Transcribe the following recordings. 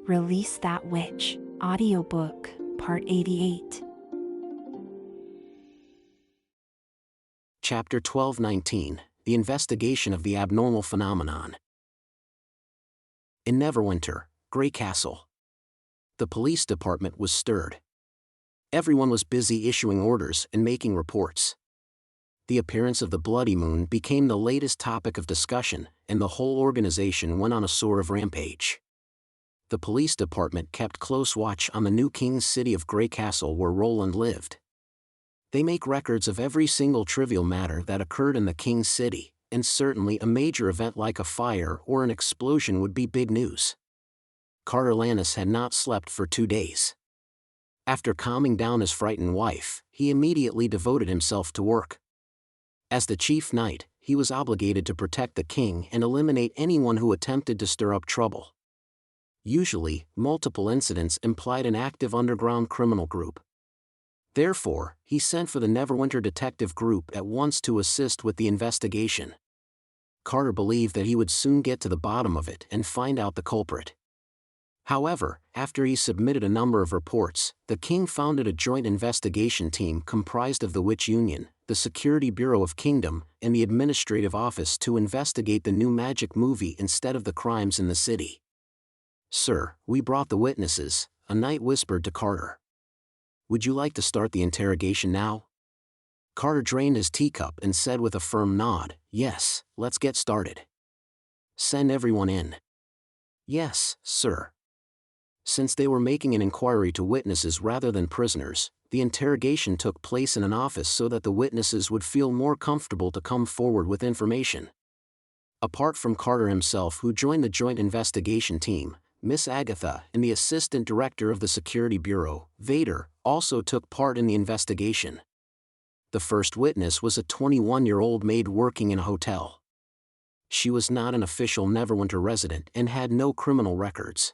Release That Witch, Audiobook, Part 88. Chapter 12:19, The Investigation of the Abnormal Phenomenon. In Neverwinter, Grey Castle. The police department was stirred. Everyone was busy issuing orders and making reports. The appearance of the Bloody Moon became the latest topic of discussion, and the whole organization went on a sort of rampage. The police department kept close watch on the new king's city of Grey Castle where Roland lived. They make records of every single trivial matter that occurred in the king's city, and certainly a major event like a fire or an explosion would be big news. Carter Lannis had not slept for 2 days. After calming down his frightened wife, he immediately devoted himself to work. As the chief knight, he was obligated to protect the king and eliminate anyone who attempted to stir up trouble. Usually, multiple incidents implied an active underground criminal group. Therefore, he sent for the Neverwinter Detective Group at once to assist with the investigation. Carter believed that he would soon get to the bottom of it and find out the culprit. However, after he submitted a number of reports, the king founded a joint investigation team comprised of the Witch Union, the Security Bureau of Kingdom, and the Administrative Office to investigate the new magic movie instead of the crimes in the city. "Sir, we brought the witnesses," a knight whispered to Carter. "Would you like to start the interrogation now?" Carter drained his teacup and said with a firm nod, "Yes, let's get started." "Send everyone in." "Yes, sir." Since they were making an inquiry to witnesses rather than prisoners, the interrogation took place in an office so that the witnesses would feel more comfortable to come forward with information. Apart from Carter himself, who joined the joint investigation team, Miss Agatha and the assistant director of the Security Bureau, Vader, also took part in the investigation. The first witness was a 21-year-old maid working in a hotel. She was not an official Neverwinter resident and had no criminal records.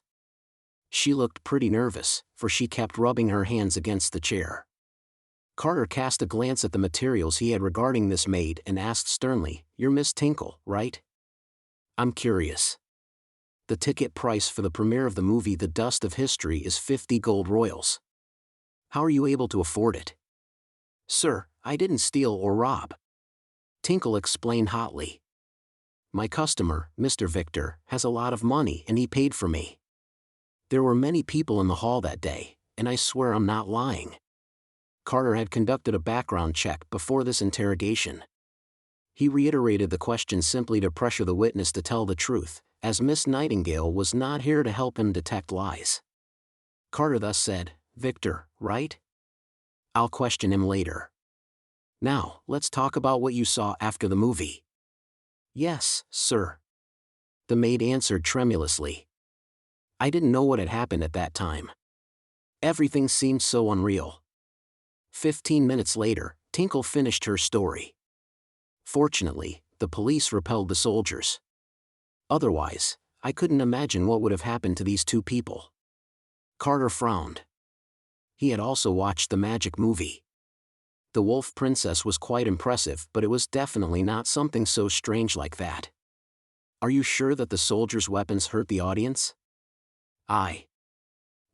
She looked pretty nervous, for she kept rubbing her hands against the chair. Carter cast a glance at the materials he had regarding this maid and asked sternly, "You're Miss Tinkle, right? I'm curious. The ticket price for the premiere of the movie The Dust of History is 50 gold royals. How are you able to afford it?" "Sir, I didn't steal or rob," Tinkle explained hotly. "My customer, Mr. Victor, has a lot of money and he paid for me. There were many people in the hall that day, and I swear I'm not lying." Carter had conducted a background check before this interrogation. He reiterated the question simply to pressure the witness to tell the truth, as Miss Nightingale was not here to help him detect lies. Carter thus said, "Victor, right? I'll question him later. Now, let's talk about what you saw after the movie." "Yes, sir," the maid answered tremulously. "I didn't know what had happened at that time. Everything seemed so unreal." 15 minutes later, Tinkle finished her story. "Fortunately, the police repelled the soldiers. Otherwise, I couldn't imagine what would have happened to these two people." Carter frowned. He had also watched the magic movie. The Wolf Princess was quite impressive, but it was definitely not something so strange like that. "Are you sure that the soldiers' weapons hurt the audience?"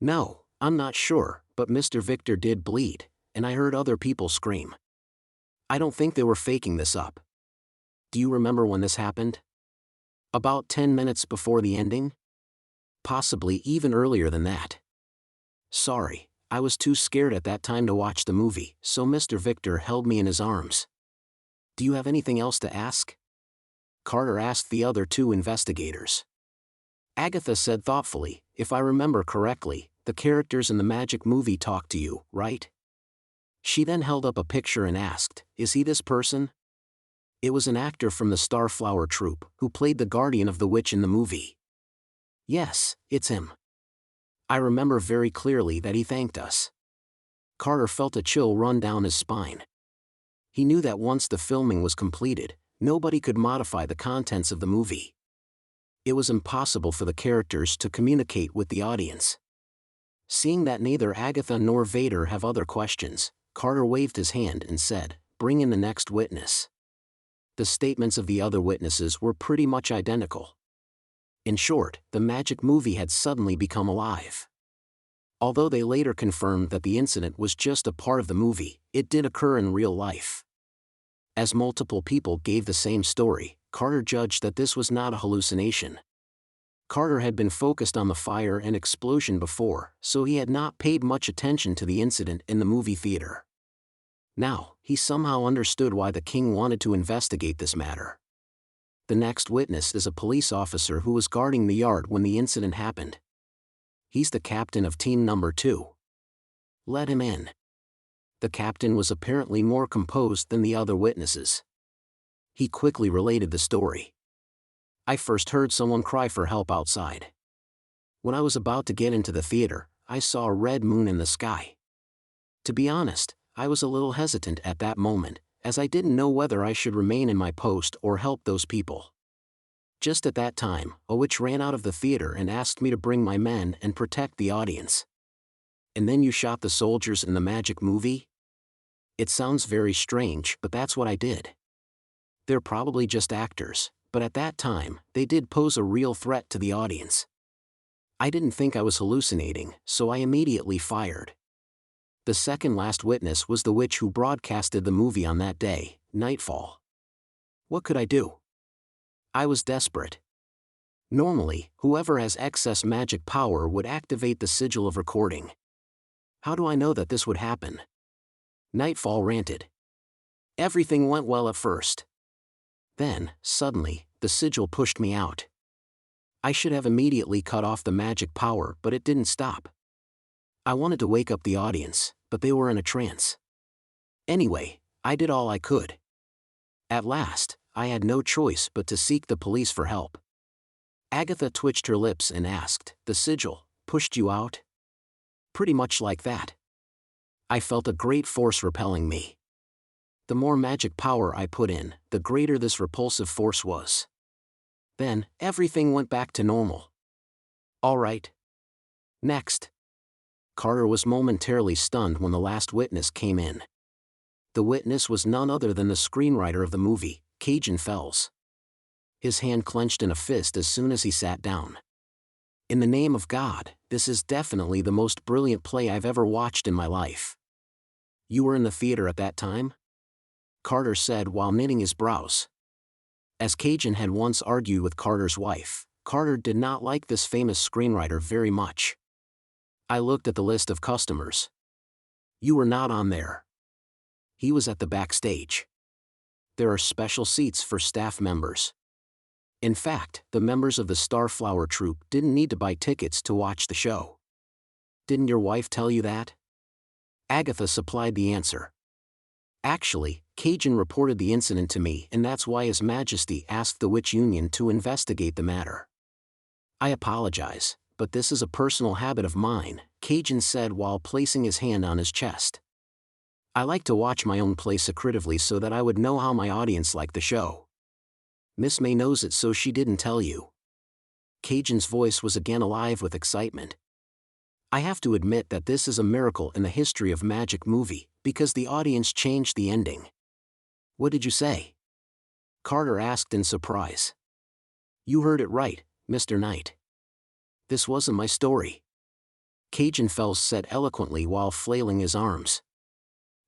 "No, I'm not sure, but Mr. Victor did bleed, and I heard other people scream. I don't think they were faking this up." "Do you remember when this happened?" "About 10 minutes before the ending? Possibly even earlier than that." "Sorry, I was too scared at that time to watch the movie, so Mr. Victor held me in his arms." "Do you have anything else to ask?" Carter asked the other two investigators. Agatha said thoughtfully, "If I remember correctly, the characters in the magic movie talked to you, right?" She then held up a picture and asked, "Is he this person?" It was an actor from the Starflower troupe, who played the guardian of the witch in the movie. "Yes, it's him. I remember very clearly that he thanked us." Carter felt a chill run down his spine. He knew that once the filming was completed, nobody could modify the contents of the movie. It was impossible for the characters to communicate with the audience. Seeing that neither Agatha nor Vader have other questions, Carter waved his hand and said, "Bring in the next witness." The statements of the other witnesses were pretty much identical. In short, the magic movie had suddenly become alive. Although they later confirmed that the incident was just a part of the movie, it did occur in real life. As multiple people gave the same story, Carter judged that this was not a hallucination. Carter had been focused on the fire and explosion before, so he had not paid much attention to the incident in the movie theater. Now, he somehow understood why the king wanted to investigate this matter. The next witness is a police officer who was guarding the yard when the incident happened. He's the captain of team number 2. Let him in. The captain was apparently more composed than the other witnesses. He quickly related the story. I first heard someone cry for help outside. When I was about to get into the theater, I saw a red moon in the sky. To be honest, I was a little hesitant at that moment, as I didn't know whether I should remain in my post or help those people. Just at that time, a witch ran out of the theater and asked me to bring my men and protect the audience. And then you shot the soldiers in the magic movie? It sounds very strange, but that's what I did. They're probably just actors, but at that time, they did pose a real threat to the audience. I didn't think I was hallucinating, so I immediately fired. The second last witness was the witch who broadcasted the movie on that day, Nightfall. What could I do? I was desperate. Normally, whoever has excess magic power would activate the sigil of recording. How do I know that this would happen? Nightfall ranted. Everything went well at first. Then, suddenly, the sigil pushed me out. I should have immediately cut off the magic power, but it didn't stop. I wanted to wake up the audience, but they were in a trance. Anyway, I did all I could. At last, I had no choice but to seek the police for help. Agatha twitched her lips and asked, "The sigil pushed you out?" Pretty much like that. I felt a great force repelling me. The more magic power I put in, the greater this repulsive force was. Then, everything went back to normal. All right. Next. Carter was momentarily stunned when the last witness came in. The witness was none other than the screenwriter of the movie, Cajun Fells. His hand clenched in a fist as soon as he sat down. In the name of God, this is definitely the most brilliant play I've ever watched in my life. You were in the theater at that time? Carter said while knitting his brows. As Cajun had once argued with Carter's wife, Carter did not like this famous screenwriter very much. I looked at the list of customers. You were not on there. He was at the backstage. There are special seats for staff members. In fact, the members of the Starflower troupe didn't need to buy tickets to watch the show. Didn't your wife tell you that? Agatha supplied the answer. Actually, Cajun reported the incident to me, and that's why His Majesty asked the Witch Union to investigate the matter. I apologize, but this is a personal habit of mine, Cajun said while placing his hand on his chest. I like to watch my own play secretively so that I would know how my audience liked the show. Miss May knows it, so she didn't tell you. Cajun's voice was again alive with excitement. I have to admit that this is a miracle in the history of magic movie, because the audience changed the ending. What did you say? Carter asked in surprise. You heard it right, Mr. Knight. This wasn't my story. Cajun Fells said eloquently while flailing his arms.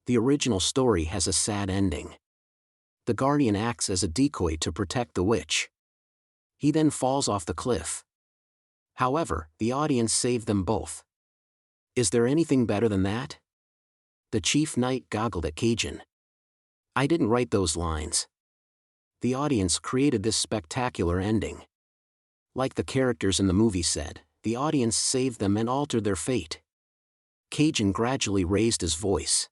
The original story has a sad ending. The Guardian acts as a decoy to protect the witch. He then falls off the cliff. However, the audience saved them both. Is there anything better than that? The Chief Knight goggled at Cajun. I didn't write those lines. The audience created this spectacular ending. Like the characters in the movie said, the audience saved them and altered their fate. Cajun gradually raised his voice.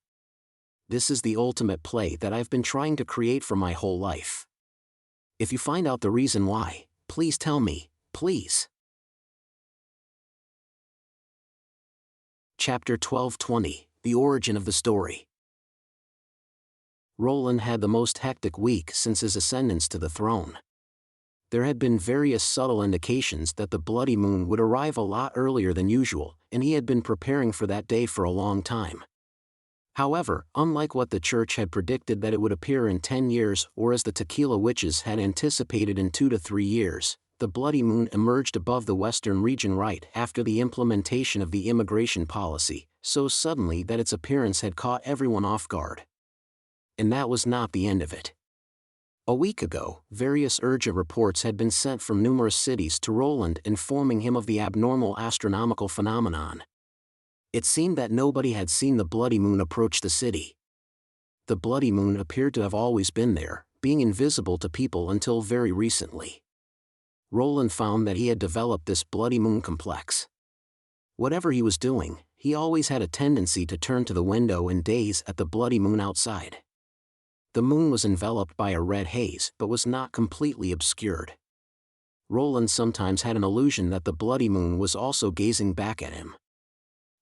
This is the ultimate play that I've been trying to create for my whole life. If you find out the reason why, please tell me, please. Chapter 12:20, The Origin of the Story. Roland had the most hectic week since his ascendance to the throne. There had been various subtle indications that the bloody moon would arrive a lot earlier than usual, and he had been preparing for that day for a long time. However, unlike what the church had predicted that it would appear in 10 years or as the tequila witches had anticipated in 2 to 3 years, The bloody moon emerged above the western region right after the implementation of the immigration policy, so suddenly that its appearance had caught everyone off guard. And that was not the end of it. A week ago, various urgent reports had been sent from numerous cities to Roland informing him of the abnormal astronomical phenomenon. It seemed that nobody had seen the bloody moon approach the city. The bloody moon appeared to have always been there, being invisible to people until very recently. Roland found that he had developed this bloody moon complex. Whatever he was doing, he always had a tendency to turn to the window and gaze at the bloody moon outside. The moon was enveloped by a red haze but was not completely obscured. Roland sometimes had an illusion that the bloody moon was also gazing back at him.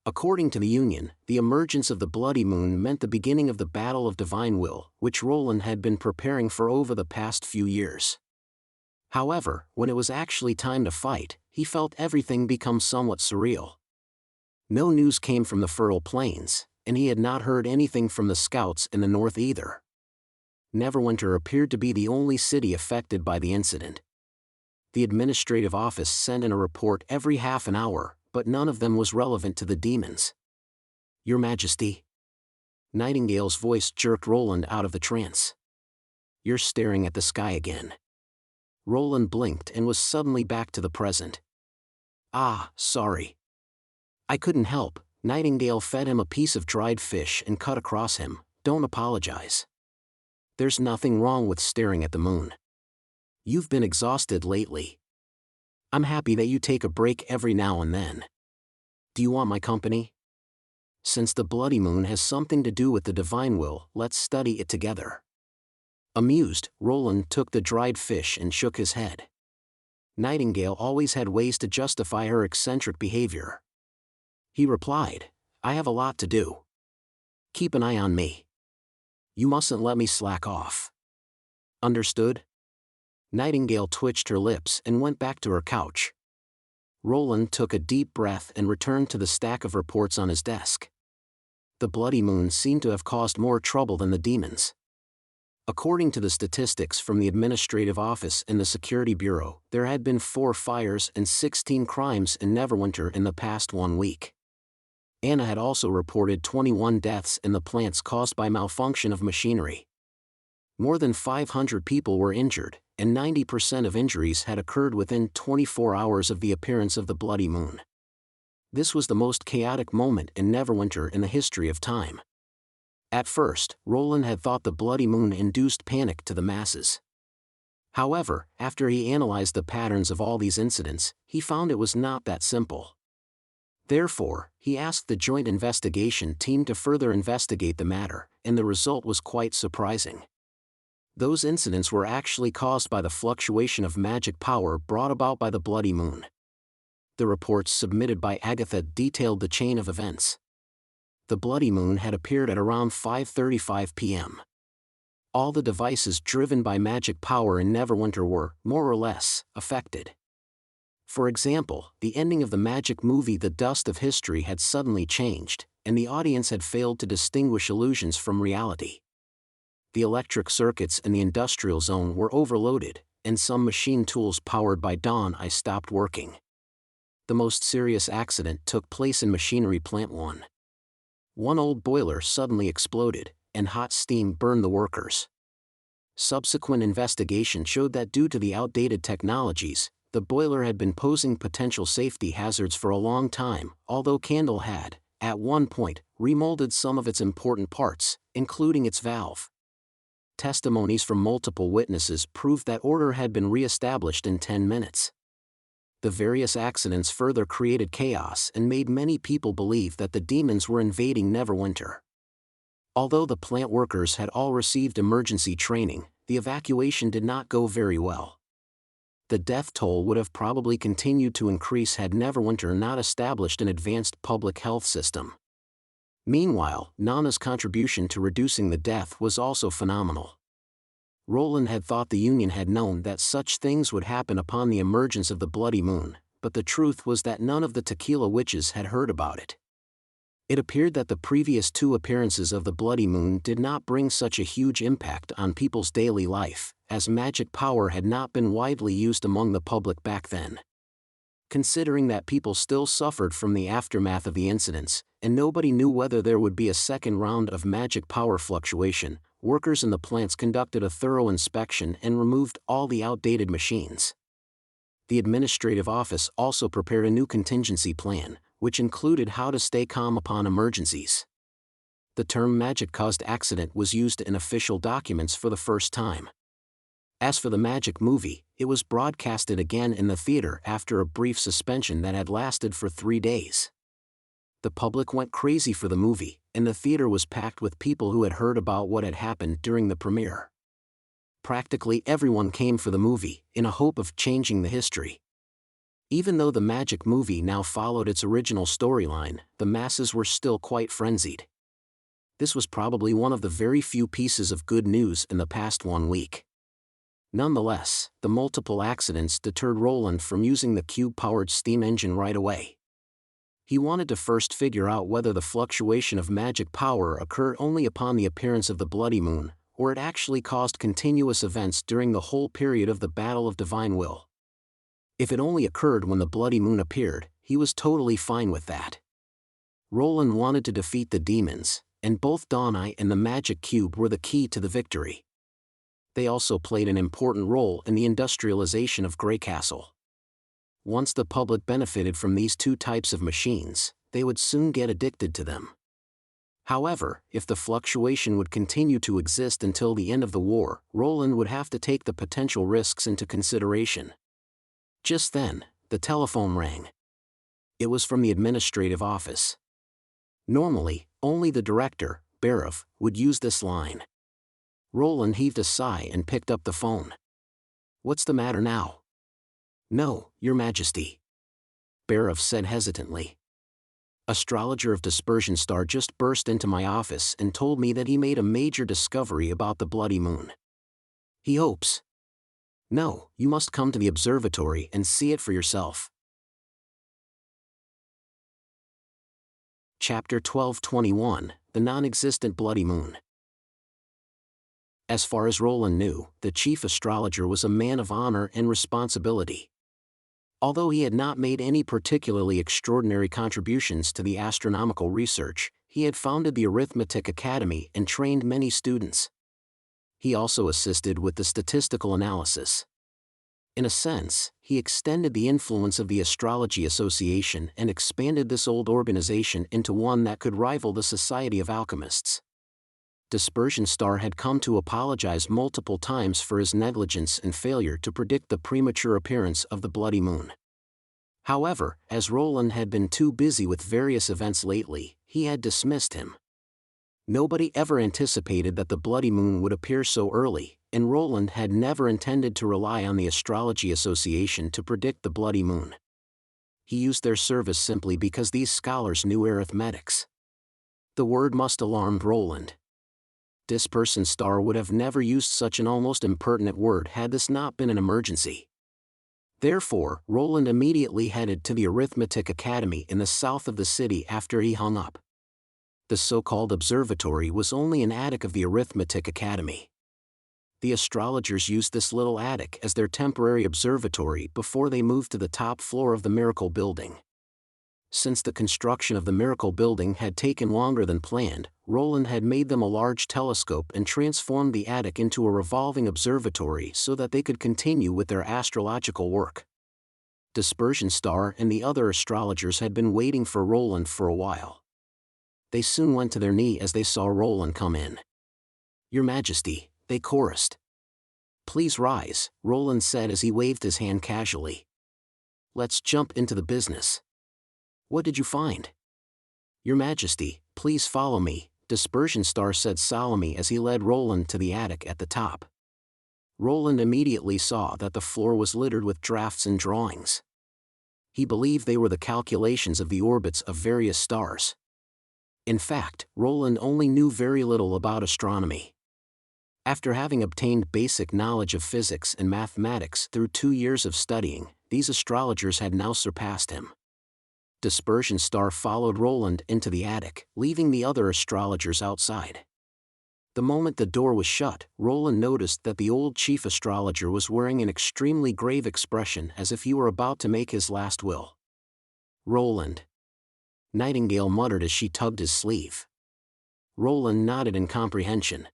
According to the Union, the emergence of the bloody moon meant the beginning of the battle of divine will, which Roland had been preparing for over the past few years. However, when it was actually time to fight, he felt everything become somewhat surreal. No news came from the Fertile Plains, and he had not heard anything from the scouts in the north either. Neverwinter appeared to be the only city affected by the incident. The administrative office sent in a report every half an hour, but none of them was relevant to the demons. "Your Majesty." Nightingale's voice jerked Roland out of the trance. "You're staring at the sky again." Roland blinked and was suddenly back to the present. "Ah, sorry. I couldn't help." Nightingale fed him a piece of dried fish and cut across him. "Don't apologize. There's nothing wrong with staring at the moon. You've been exhausted lately. I'm happy that you take a break every now and then. Do you want my company? Since the bloody moon has something to do with the divine will, let's study it together." Amused, Roland took the dried fish and shook his head. Nightingale always had ways to justify her eccentric behavior. He replied, "I have a lot to do. Keep an eye on me. You mustn't let me slack off. Understood?" Nightingale twitched her lips and went back to her couch. Roland took a deep breath and returned to the stack of reports on his desk. The bloody moon seemed to have caused more trouble than the demons. According to the statistics from the Administrative Office and the Security Bureau, there had been 4 fires and 16 crimes in Neverwinter in the past 1 week. Anna had also reported 21 deaths in the plants caused by malfunction of machinery. More than 500 people were injured, and 90% of injuries had occurred within 24 hours of the appearance of the bloody moon. This was the most chaotic moment in Neverwinter in the history of time. At first, Roland had thought the bloody moon induced panic to the masses. However, after he analyzed the patterns of all these incidents, he found it was not that simple. Therefore, he asked the Joint Investigation Team to further investigate the matter, and the result was quite surprising. Those incidents were actually caused by the fluctuation of magic power brought about by the bloody moon. The reports submitted by Agatha detailed the chain of events. The bloody moon had appeared at around 5:35 p.m. All the devices driven by magic power in Neverwinter were, more or less, affected. For example, the ending of the magic movie The Dust of History had suddenly changed, and the audience had failed to distinguish illusions from reality. The electric circuits in the industrial zone were overloaded, and some machine tools powered by Dawn I stopped working. The most serious accident took place in Machinery Plant 1. One old boiler suddenly exploded, and hot steam burned the workers. Subsequent investigation showed that due to the outdated technologies, the boiler had been posing potential safety hazards for a long time, although Candle had, at one point, remolded some of its important parts, including its valve. Testimonies from multiple witnesses proved that order had been re-established in 10 minutes. The various accidents further created chaos and made many people believe that the demons were invading Neverwinter. Although the plant workers had all received emergency training, the evacuation did not go very well. The death toll would have probably continued to increase had Neverwinter not established an advanced public health system. Meanwhile, Nana's contribution to reducing the death was also phenomenal. Roland had thought the Union had known that such things would happen upon the emergence of the bloody moon, but the truth was that none of the Tequila witches had heard about it. It appeared that the previous 2 appearances of the bloody moon did not bring such a huge impact on people's daily life, as magic power had not been widely used among the public back then. Considering that people still suffered from the aftermath of the incidents, and nobody knew whether there would be a second round of magic power fluctuation, workers in the plants conducted a thorough inspection and removed all the outdated machines. The administrative office also prepared a new contingency plan, which included how to stay calm upon emergencies. The term magic-caused accident was used in official documents for the first time. As for the magic movie, it was broadcasted again in the theater after a brief suspension that had lasted for 3 days. The public went crazy for the movie, and the theater was packed with people who had heard about what had happened during the premiere. Practically everyone came for the movie, in a hope of changing the history. Even though the magic movie now followed its original storyline, the masses were still quite frenzied. This was probably one of the very few pieces of good news in the past 1 week. Nonetheless, the multiple accidents deterred Roland from using the cube-powered steam engine right away. He wanted to first figure out whether the fluctuation of magic power occurred only upon the appearance of the bloody moon, or it actually caused continuous events during the whole period of the Battle of Divine Will. If it only occurred when the bloody moon appeared, he was totally fine with that. Roland wanted to defeat the demons, and both Dawnai and the magic cube were the key to the victory. They also played an important role in the industrialization of Grey Castle. Once the public benefited from these 2 types of machines, they would soon get addicted to them. However, if the fluctuation would continue to exist until the end of the war, Roland would have to take the potential risks into consideration. Just then, the telephone rang. It was from the administrative office. Normally, only the director, Barav, would use this line. Roland heaved a sigh and picked up the phone. "What's the matter now?" "No, Your Majesty," Barav said hesitantly. "Astrologer of Dispersion Star just burst into my office and told me that he made a major discovery about the bloody moon. He hopes—" "No, you must come to the observatory and see it for yourself." Chapter 12:21, The Non-Existent Bloody Moon. As far as Roland knew, the chief astrologer was a man of honor and responsibility. Although he had not made any particularly extraordinary contributions to the astronomical research, he had founded the Arithmetic Academy and trained many students. He also assisted with the statistical analysis. In a sense, he extended the influence of the Astrology Association and expanded this old organization into one that could rival the Society of Alchemists. Dispersion Star had come to apologize multiple times for his negligence and failure to predict the premature appearance of the bloody moon. However, as Roland had been too busy with various events lately, he had dismissed him. Nobody ever anticipated that the bloody moon would appear so early, and Roland had never intended to rely on the Astrology Association to predict the bloody moon. He used their service simply because these scholars knew arithmetics. The word must alarmed Roland. Dispersion Star would have never used such an almost impertinent word had this not been an emergency. Therefore, Roland immediately headed to the Arithmetic Academy in the south of the city after he hung up. The so-called observatory was only an attic of the Arithmetic Academy. The astrologers used this little attic as their temporary observatory before they moved to the top floor of the Miracle Building. Since the construction of the Miracle Building had taken longer than planned, Roland had made them a large telescope and transformed the attic into a revolving observatory so that they could continue with their astrological work. Dispersion Star and the other astrologers had been waiting for Roland for a while. They soon went to their knee as they saw Roland come in. "Your Majesty," they chorused. "Please rise," Roland said as he waved his hand casually. "Let's jump into the business. What did you find?" "Your Majesty, please follow me," Dispersion Star said solemnly as he led Roland to the attic at the top. Roland immediately saw that the floor was littered with drafts and drawings. He believed they were the calculations of the orbits of various stars. In fact, Roland only knew very little about astronomy. After having obtained basic knowledge of physics and mathematics through 2 years of studying, these astrologers had now surpassed him. Dispersion Star followed Roland into the attic, leaving the other astrologers outside. The moment the door was shut, Roland noticed that the old chief astrologer was wearing an extremely grave expression as if he were about to make his last will. "Roland," Nightingale muttered as she tugged his sleeve. Roland nodded in comprehension.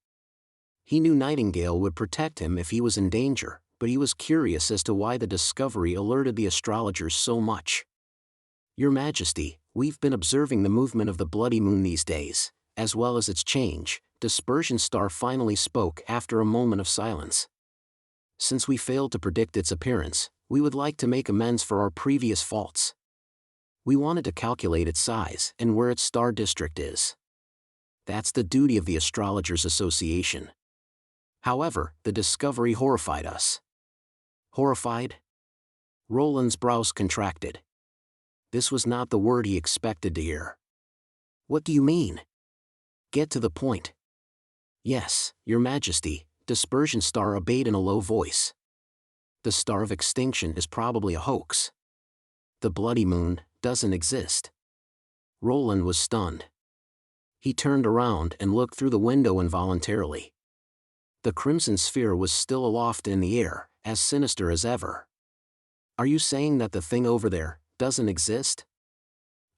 He knew Nightingale would protect him if he was in danger, but he was curious as to why the discovery alerted the astrologers so much. "Your Majesty, we've been observing the movement of the bloody moon these days, as well as its change," Dispersion Star finally spoke after a moment of silence. "Since we failed to predict its appearance, we would like to make amends for our previous faults. We wanted to calculate its size and where its star district is. That's the duty of the Astrologers Association. However, the discovery horrified us." "Horrified?" Roland's brows contracted. This was not the word he expected to hear. "What do you mean? Get to the point." "Yes, Your Majesty," Dispersion Star obeyed in a low voice. "The Star of Extinction is probably a hoax. The bloody moon doesn't exist." Roland was stunned. He turned around and looked through the window involuntarily. The crimson sphere was still aloft in the air, as sinister as ever. "Are you saying that the thing over there doesn't exist?"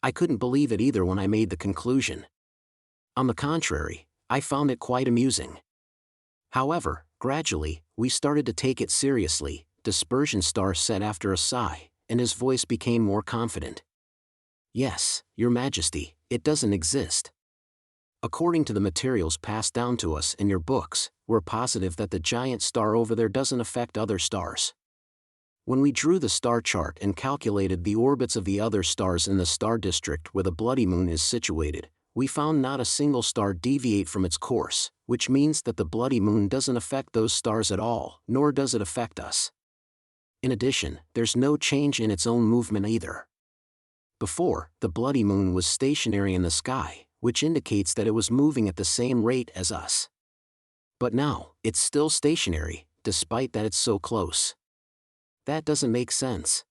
"I couldn't believe it either when I made the conclusion. On the contrary, I found it quite amusing. However, gradually, we started to take it seriously," Dispersion Star said after a sigh, and his voice became more confident. "Yes, Your Majesty, it doesn't exist. According to the materials passed down to us in your books, we're positive that the giant star over there doesn't affect other stars. When we drew the star chart and calculated the orbits of the other stars in the star district where the bloody moon is situated, we found not a single star deviate from its course, which means that the bloody moon doesn't affect those stars at all, nor does it affect us. In addition, there's no change in its own movement either. Before, the bloody moon was stationary in the sky, which indicates that it was moving at the same rate as us. But now, it's still stationary, despite that it's so close. That doesn't make sense."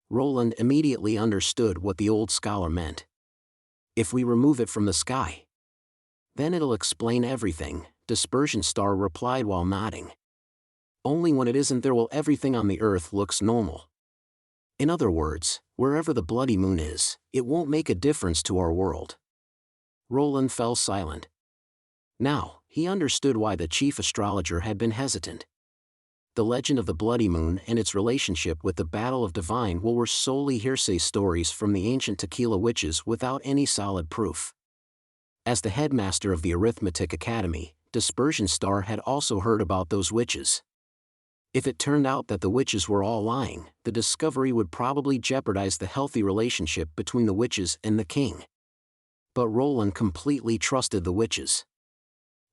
Roland immediately understood what the old scholar meant. "If we remove it from the sky, then it'll explain everything," Dispersion Star replied while nodding. "Only when it isn't there will everything on the Earth looks normal. In other words, wherever the bloody moon is, it won't make a difference to our world." Roland fell silent. Now, he understood why the chief astrologer had been hesitant. The legend of the bloody moon and its relationship with the Battle of Divine Will were solely hearsay stories from the ancient Tequila witches without any solid proof. As the headmaster of the Arithmetic Academy, Dispersion Star had also heard about those witches. If it turned out that the witches were all lying, the discovery would probably jeopardize the healthy relationship between the witches and the king. But Roland completely trusted the witches.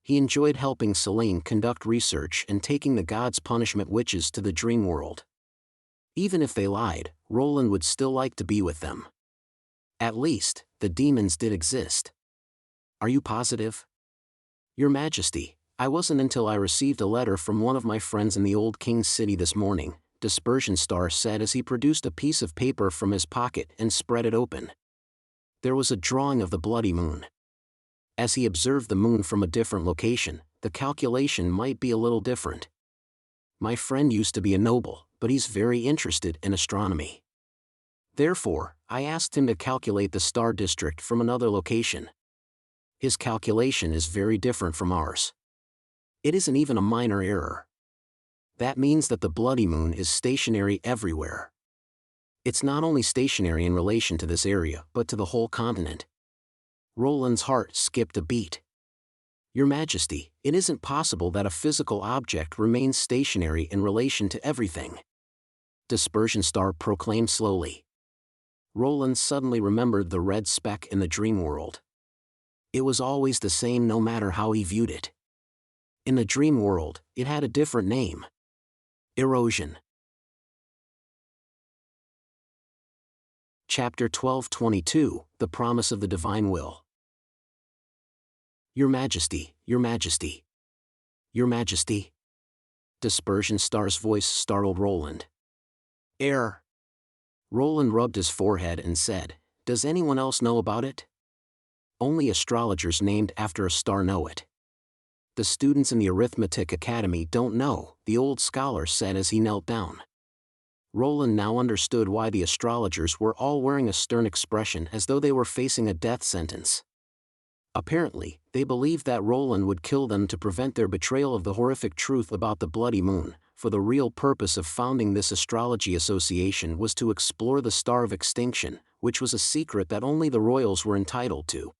He enjoyed helping Selene conduct research and taking the gods' punishment witches to the dream world. Even if they lied, Roland would still like to be with them. At least, the demons did exist. "Are you positive?" "Your Majesty, I wasn't until I received a letter from one of my friends in the old king's city this morning," Dispersion Star said as he produced a piece of paper from his pocket and spread it open. There was a drawing of the bloody moon. As he observed the moon from a different location, the calculation might be a little different. "My friend used to be a noble, but he's very interested in astronomy. Therefore, I asked him to calculate the star district from another location. His calculation is very different from ours. It isn't even a minor error. That means that the bloody moon is stationary everywhere. It's not only stationary in relation to this area but to the whole continent." Roland's heart skipped a beat. "Your Majesty, it isn't possible that a physical object remains stationary in relation to everything," Dispersion Star proclaimed slowly. Roland suddenly remembered the red speck in the dream world. It was always the same no matter how he viewed it. In the dream world, it had a different name. Erosion. Chapter 12:22, The Promise of the Divine Will. "Your Majesty, Your Majesty, Your Majesty." Dispersion Star's voice startled Roland. "Error." Roland rubbed his forehead and said, Does anyone else know about it? Only astrologers named after a star know it. The students in the Arithmetic Academy don't know, the old scholar said as he knelt down. Roland now understood why the astrologers were all wearing a stern expression as though they were facing a death sentence. Apparently, they believed that Roland would kill them to prevent their betrayal of the horrific truth about the bloody moon, for the real purpose of founding this astrology association was to explore the star of extinction, which was a secret that only the royals were entitled to.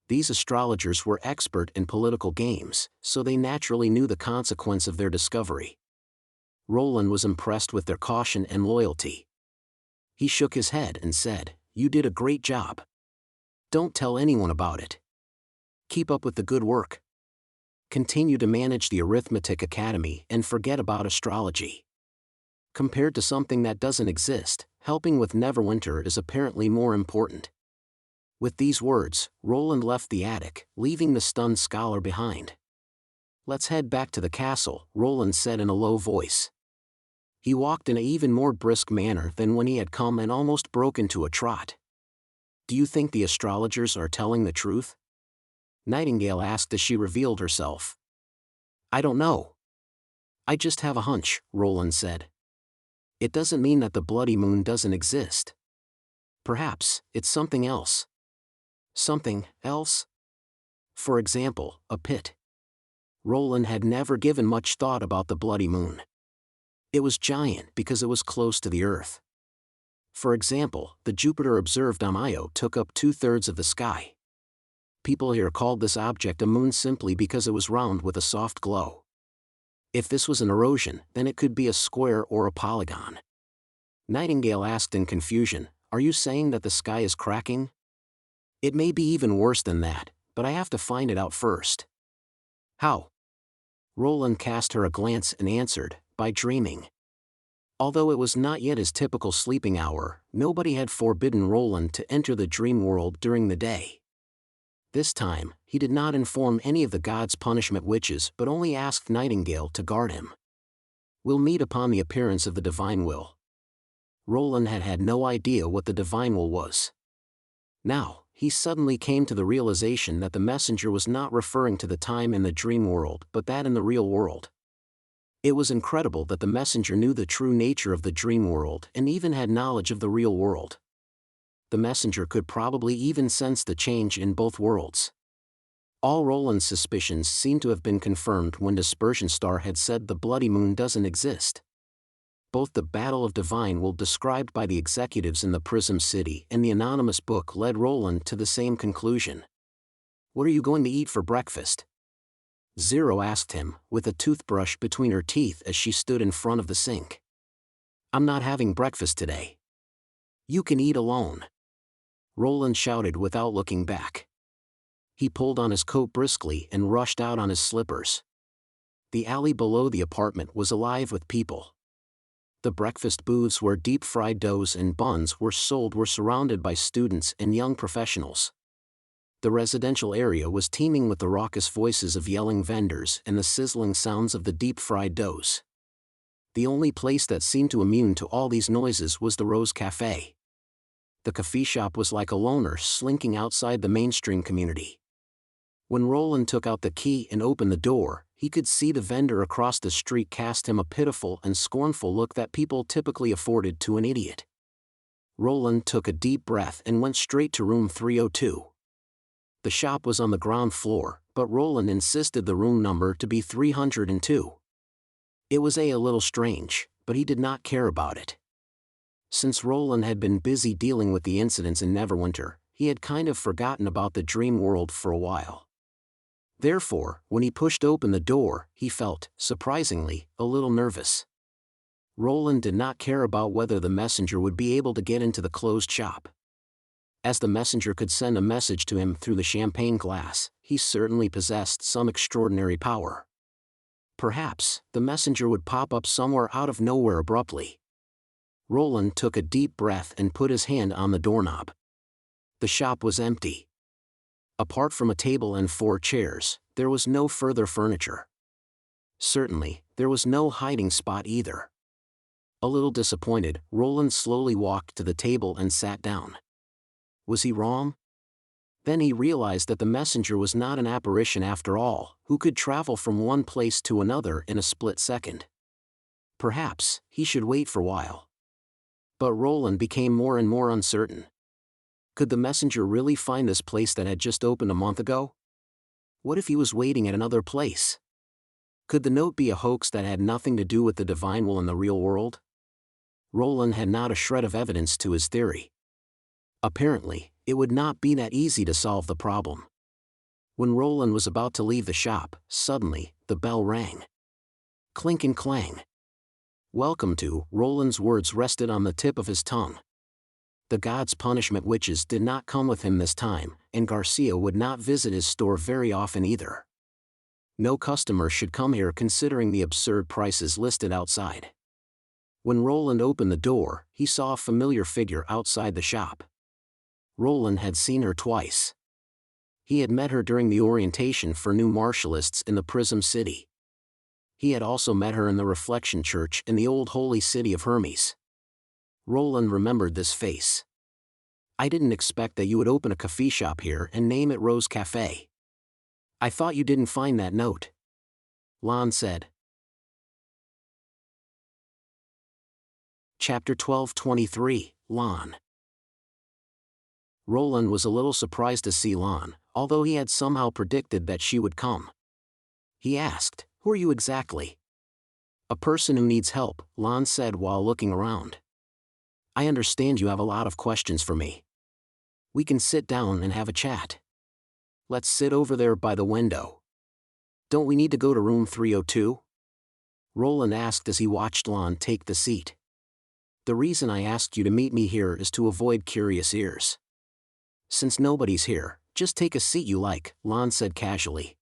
These astrologers were expert in political games, so they naturally knew the consequence of their discovery. Roland was impressed with their caution and loyalty. He shook his head and said, "You did a great job. Don't tell anyone about it. Keep up with the good work. Continue to manage the Arithmetic Academy and forget about astrology. Compared to something that doesn't exist, helping with Neverwinter is apparently more important." With these words, Roland left the attic, leaving the stunned scholar behind. "Let's head back to the castle," Roland said in a low voice. He walked in an even more brisk manner than when he had come and almost broke into a trot. "Do you think the astrologers are telling the truth?" Nightingale asked as she revealed herself. "I don't know. I just have a hunch," Roland said. "It doesn't mean that the bloody moon doesn't exist. Perhaps it's something else." Something else? For example, a pit. Roland had never given much thought about the bloody moon. It was giant because it was close to the Earth. For example, the Jupiter observed on Io took up 2/3 of the sky. People here called this object a moon simply because it was round with a soft glow. If this was an erosion, then it could be a square or a polygon. Nightingale asked in confusion, "Are you saying that the sky is cracking?" "It may be even worse than that, but I have to find it out first." "How?" Roland cast her a glance and answered, "By dreaming." Although it was not yet his typical sleeping hour, nobody had forbidden Roland to enter the dream world during the day. This time, he did not inform any of the gods' punishment witches but only asked Nightingale to guard him. "We'll meet upon the appearance of the divine will." Roland had had no idea what the divine will was. Now, he suddenly came to the realization that the messenger was not referring to the time in the dream world but that in the real world. It was incredible that the messenger knew the true nature of the dream world and even had knowledge of the real world. The messenger could probably even sense the change in both worlds. All Roland's suspicions seemed to have been confirmed when Dispersion Star had said the bloody moon doesn't exist. Both the Battle of Divine Will described by the executives in the Prism City and the anonymous book led Roland to the same conclusion. "What are you going to eat for breakfast?" Zero asked him, with a toothbrush between her teeth as she stood in front of the sink. "I'm not having breakfast today." "You can eat alone," Roland shouted without looking back. He pulled on his coat briskly and rushed out on his slippers. The alley below the apartment was alive with people. The breakfast booths where deep-fried doughs and buns were sold were surrounded by students and young professionals. The residential area was teeming with the raucous voices of yelling vendors and the sizzling sounds of the deep-fried doughs. The only place that seemed to immune to all these noises was the Rose Café. The coffee shop was like a loner slinking outside the mainstream community. When Roland took out the key and opened the door, he could see the vendor across the street cast him a pitiful and scornful look that people typically afforded to an idiot. Roland took a deep breath and went straight to room 302. The shop was on the ground floor, but Roland insisted the room number to be 302. It was a little strange, but he did not care about it. Since Roland had been busy dealing with the incidents in Neverwinter, he had kind of forgotten about the dream world for a while. Therefore, when he pushed open the door, he felt, surprisingly, a little nervous. Roland did not care about whether the messenger would be able to get into the closed shop. As the messenger could send a message to him through the champagne glass, he certainly possessed some extraordinary power. Perhaps, the messenger would pop up somewhere out of nowhere abruptly. Roland took a deep breath and put his hand on the doorknob. The shop was empty. Apart from a table and 4 chairs, there was no further furniture. Certainly, there was no hiding spot either. A little disappointed, Roland slowly walked to the table and sat down. Was he wrong? Then he realized that the messenger was not an apparition after all, who could travel from one place to another in a split second. Perhaps he should wait for a while. But Roland became more and more uncertain. Could the messenger really find this place that had just opened a month ago? What if he was waiting at another place? Could the note be a hoax that had nothing to do with the divine will in the real world? Roland had not a shred of evidence to his theory. Apparently, it would not be that easy to solve the problem. When Roland was about to leave the shop, suddenly, the bell rang. Clink and clang. Welcome to, Roland's words rested on the tip of his tongue. The God's punishment witches did not come with him this time, and Garcia would not visit his store very often either. No customer should come here considering the absurd prices listed outside. When Roland opened the door, he saw a familiar figure outside the shop. Roland had seen her twice. He had met her during the orientation for new martialists in the Prism city. He had also met her in the Reflection Church in the old holy city of Hermes. Roland remembered this face. I didn't expect that you would open a coffee shop here and name it Rose Cafe. I thought you didn't find that note. Lon said. Chapter 12:23, Lon. Roland was a little surprised to see Lon, although he had somehow predicted that she would come. He asked, "Who are you exactly?" "A person who needs help," Lon said while looking around. "I understand you have a lot of questions for me. We can sit down and have a chat. Let's sit over there by the window. Don't we need to go to room 302? Roland asked as he watched Lon take the seat. "The reason I asked you to meet me here is to avoid curious ears. Since nobody's here, just take a seat you like," Lon said casually.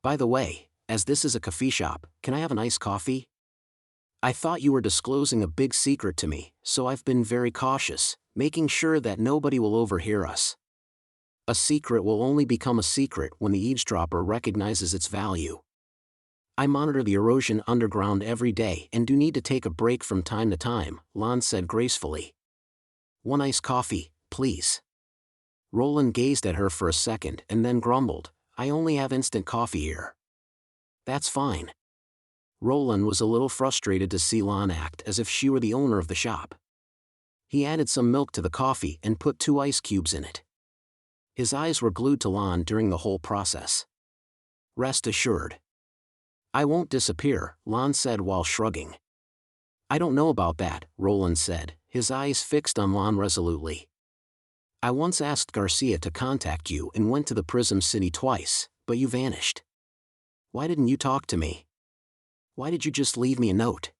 "By the way, as this is a coffee shop, can I have an iced coffee? I thought you were disclosing a big secret to me, so I've been very cautious, making sure that nobody will overhear us. A secret will only become a secret when the eavesdropper recognizes its value. I monitor the erosion underground every day and do need to take a break from time to time," Lon said gracefully. "One iced coffee, please." Roland gazed at her for a second and then grumbled, "I only have instant coffee here." "That's fine." Roland was a little frustrated to see Lon act as if she were the owner of the shop. He added some milk to the coffee and put 2 ice cubes in it. His eyes were glued to Lon during the whole process. "Rest assured. I won't disappear," Lon said while shrugging. "I don't know about that," Roland said, his eyes fixed on Lon resolutely. "I once asked Garcia to contact you and went to the Prism city twice, but you vanished. Why didn't you talk to me? Why did you just leave me a note?"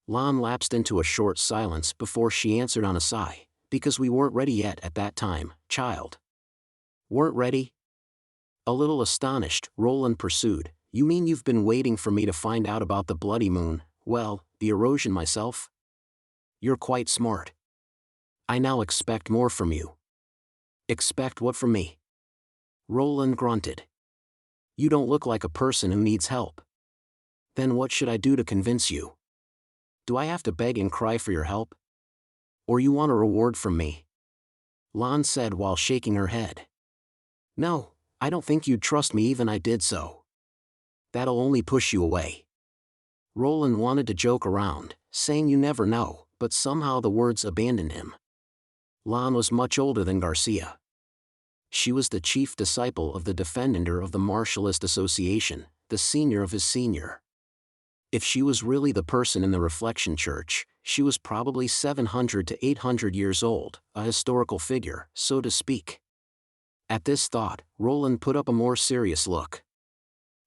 Lon lapsed into a short silence before she answered on a sigh, "Because we weren't ready yet at that time, child." "Weren't ready?" A little astonished, Roland pursued, "You mean you've been waiting for me to find out about the bloody moon, well, the erosion myself? You're quite smart. I now expect more from you." "Expect what from me?" Roland grunted. "You don't look like a person who needs help. Then what should I do to convince you? Do I have to beg and cry for your help? Or you want a reward from me?" Lon said while shaking her head. "No, I don't think you'd trust me even I did so. That'll only push you away." Roland wanted to joke around, saying you never know, but somehow the words abandoned him. Lon was much older than Garcia. She was the chief disciple of the defender of the Martialist Association, the senior of his senior. If she was really the person in the Reflection Church, she was probably 700 to 800 years old, a historical figure, so to speak. At this thought, Roland put up a more serious look.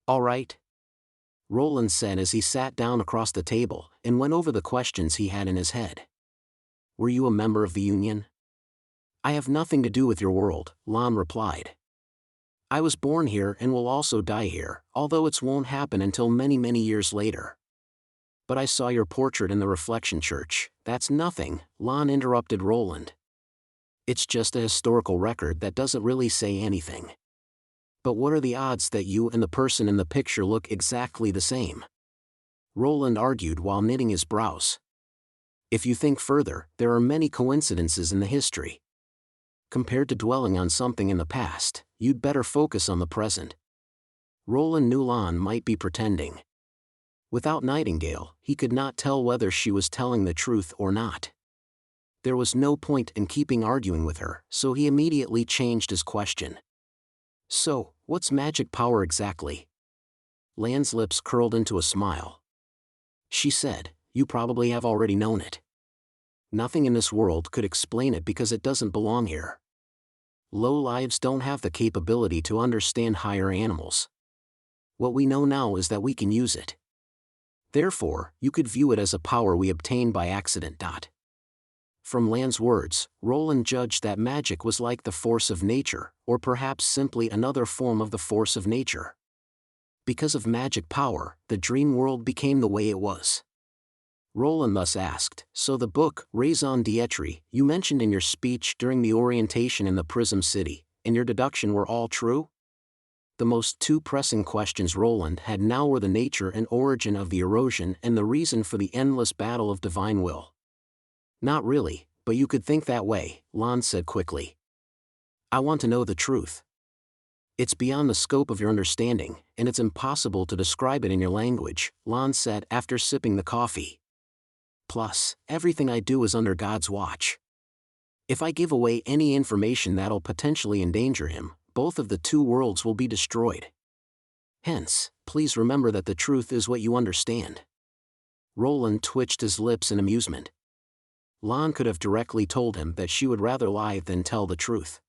"All right," Roland said as he sat down across the table and went over the questions he had in his head. "Were you a member of the Union?" "I have nothing to do with your world," Lon replied. "I was born here and will also die here, although it won't happen until many, many years later." "But I saw your portrait in the Reflection Church." "That's nothing," Lon interrupted Roland. "It's just a historical record that doesn't really say anything. But what are the odds that you and the person in the picture look exactly the same?" Roland argued while knitting his brows. "If you think further, there are many coincidences in the history." Compared to dwelling on something in the past, you'd better focus on the present. Roland knew Lan might be pretending. Without Nightingale, he could not tell whether she was telling the truth or not. There was no point in keeping arguing with her, so he immediately changed his question. So, what's magic power exactly? Lan's lips curled into a smile. She said, you probably have already known it. Nothing in this world could explain it because it doesn't belong here. Low lives don't have the capability to understand higher animals. What we know now is that we can use it. Therefore, you could view it as a power we obtained by accident. From Lan's words, Roland judged that magic was like the force of nature, or perhaps simply another form of the force of nature. Because of magic power, the dream world became the way it was. Roland thus asked, so the book, Raison d'être, you mentioned in your speech during the orientation in the Prism City, and your deduction were all true? The most two pressing questions Roland had now were the nature and origin of the erosion and the reason for the endless battle of divine will. Not really, but you could think that way, Lan said quickly. I want to know the truth. It's beyond the scope of your understanding, and it's impossible to describe it in your language, Lan said after sipping the coffee. Plus, everything I do is under God's watch. If I give away any information that'll potentially endanger him, both of the two worlds will be destroyed. Hence, please remember that the truth is what you understand. Roland twitched his lips in amusement. Lan could have directly told him that she would rather lie than tell the truth.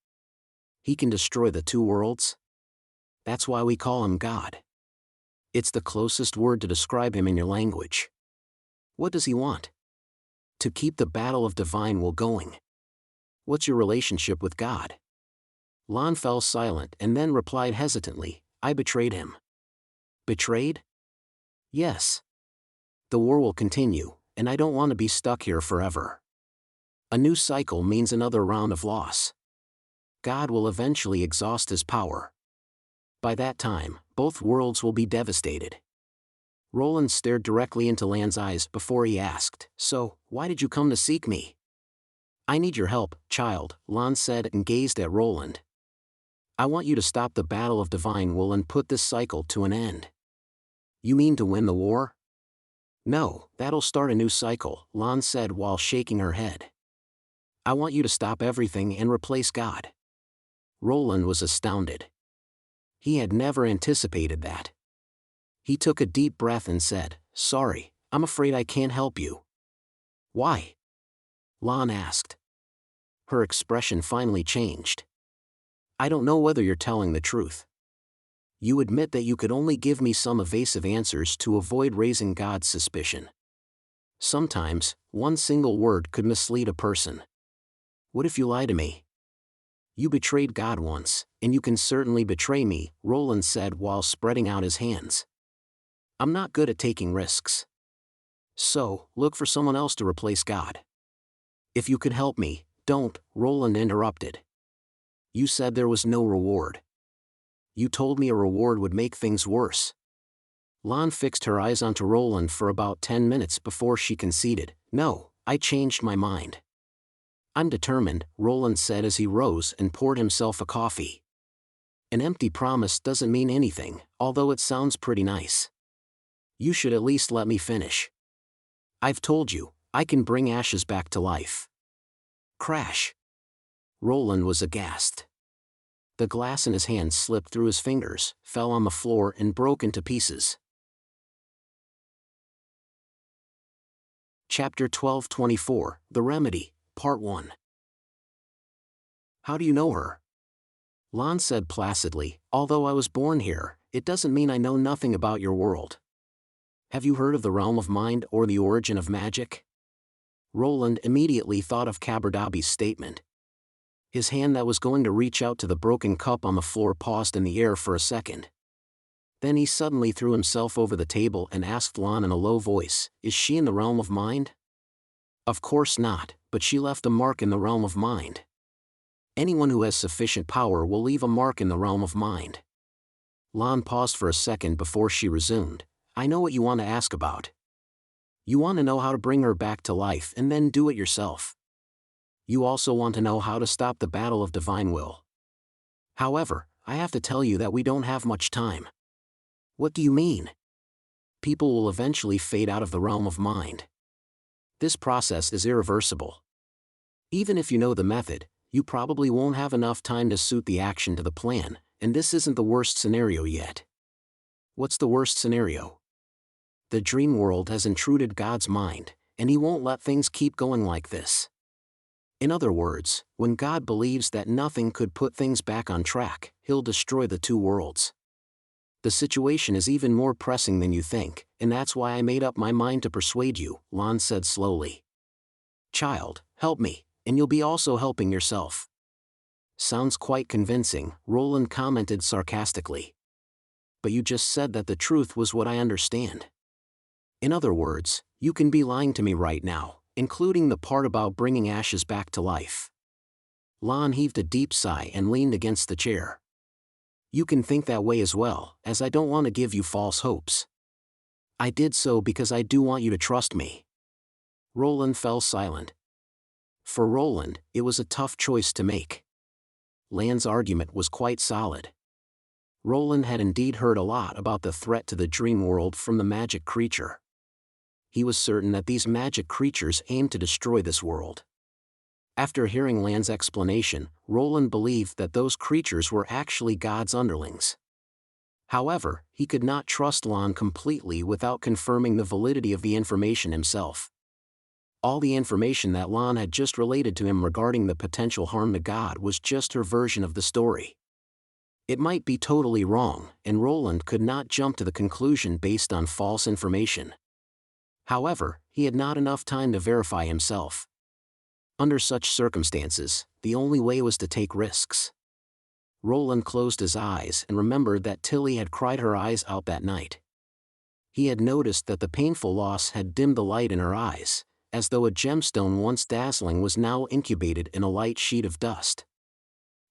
He can destroy the two worlds? That's why we call him God. It's the closest word to describe him in your language. What does he want? To keep the battle of divine will going. What's your relationship with God? Lan fell silent and then replied hesitantly, I betrayed him. Betrayed? Yes. The war will continue, and I don't want to be stuck here forever. A new cycle means another round of loss. God will eventually exhaust his power. By that time, both worlds will be devastated. Roland stared directly into Lan's eyes before he asked, so, why did you come to seek me? I need your help, child, Lan said and gazed at Roland. I want you to stop the battle of divine will and put this cycle to an end. You mean to win the war? No, that'll start a new cycle, Lan said while shaking her head. I want you to stop everything and replace God. Roland was astounded. He had never anticipated that. He took a deep breath and said, sorry, I'm afraid I can't help you. Why? Lan asked. Her expression finally changed. I don't know whether you're telling the truth. You admit that you could only give me some evasive answers to avoid raising God's suspicion. Sometimes, one single word could mislead a person. What if you lie to me? You betrayed God once, and you can certainly betray me, Roland said while spreading out his hands. I'm not good at taking risks. So, look for someone else to replace God. If you could help me, don't, Roland interrupted. You said there was no reward. You told me a reward would make things worse. Lan fixed her eyes onto Roland for about 10 minutes before she conceded, no, I changed my mind. I'm determined, Roland said as he rose and poured himself a coffee. An empty promise doesn't mean anything, although it sounds pretty nice. You should at least let me finish. I've told you, I can bring ashes back to life. Crash. Roland was aghast. The glass in his hand slipped through his fingers, fell on the floor and broke into pieces. Chapter 1224, The Remedy, Part 1. How do you know her? Lan said placidly, although I was born here, it doesn't mean I know nothing about your world. Have you heard of the realm of mind or the origin of magic? Roland immediately thought of Kabardabi's statement. His hand that was going to reach out to the broken cup on the floor paused in the air for a second. Then he suddenly threw himself over the table and asked Lan in a low voice, is she in the realm of mind? Of course not, but she left a mark in the realm of mind. Anyone who has sufficient power will leave a mark in the realm of mind. Lan paused for a second before she resumed, I know what you want to ask about. You want to know how to bring her back to life and then do it yourself. You also want to know how to stop the battle of divine will. However, I have to tell you that we don't have much time. What do you mean? People will eventually fade out of the realm of mind. This process is irreversible. Even if you know the method, you probably won't have enough time to suit the action to the plan, and this isn't the worst scenario yet. What's the worst scenario? The dream world has intruded God's mind, and he won't let things keep going like this. In other words, when God believes that nothing could put things back on track, he'll destroy the two worlds. The situation is even more pressing than you think, and that's why I made up my mind to persuade you, Lon said slowly. Child, help me, and you'll be also helping yourself. Sounds quite convincing, Roland commented sarcastically. But you just said that the truth was what I understand. In other words, you can be lying to me right now, including the part about bringing ashes back to life. Lon heaved a deep sigh and leaned against the chair. You can think that way as well, as I don't want to give you false hopes. I did so because I do want you to trust me. Roland fell silent. For Roland, it was a tough choice to make. Lan's argument was quite solid. Roland had indeed heard a lot about the threat to the dream world from the magic creature. He was certain that these magic creatures aimed to destroy this world. After hearing Lan's explanation, Roland believed that those creatures were actually God's underlings. However, he could not trust Lan completely without confirming the validity of the information himself. All the information that Lan had just related to him regarding the potential harm to God was just her version of the story. It might be totally wrong, and Roland could not jump to the conclusion based on false information. However, he had not enough time to verify himself. Under such circumstances, the only way was to take risks. Roland closed his eyes and remembered that Tilly had cried her eyes out that night. He had noticed that the painful loss had dimmed the light in her eyes, as though a gemstone once dazzling was now incubated in a light sheet of dust.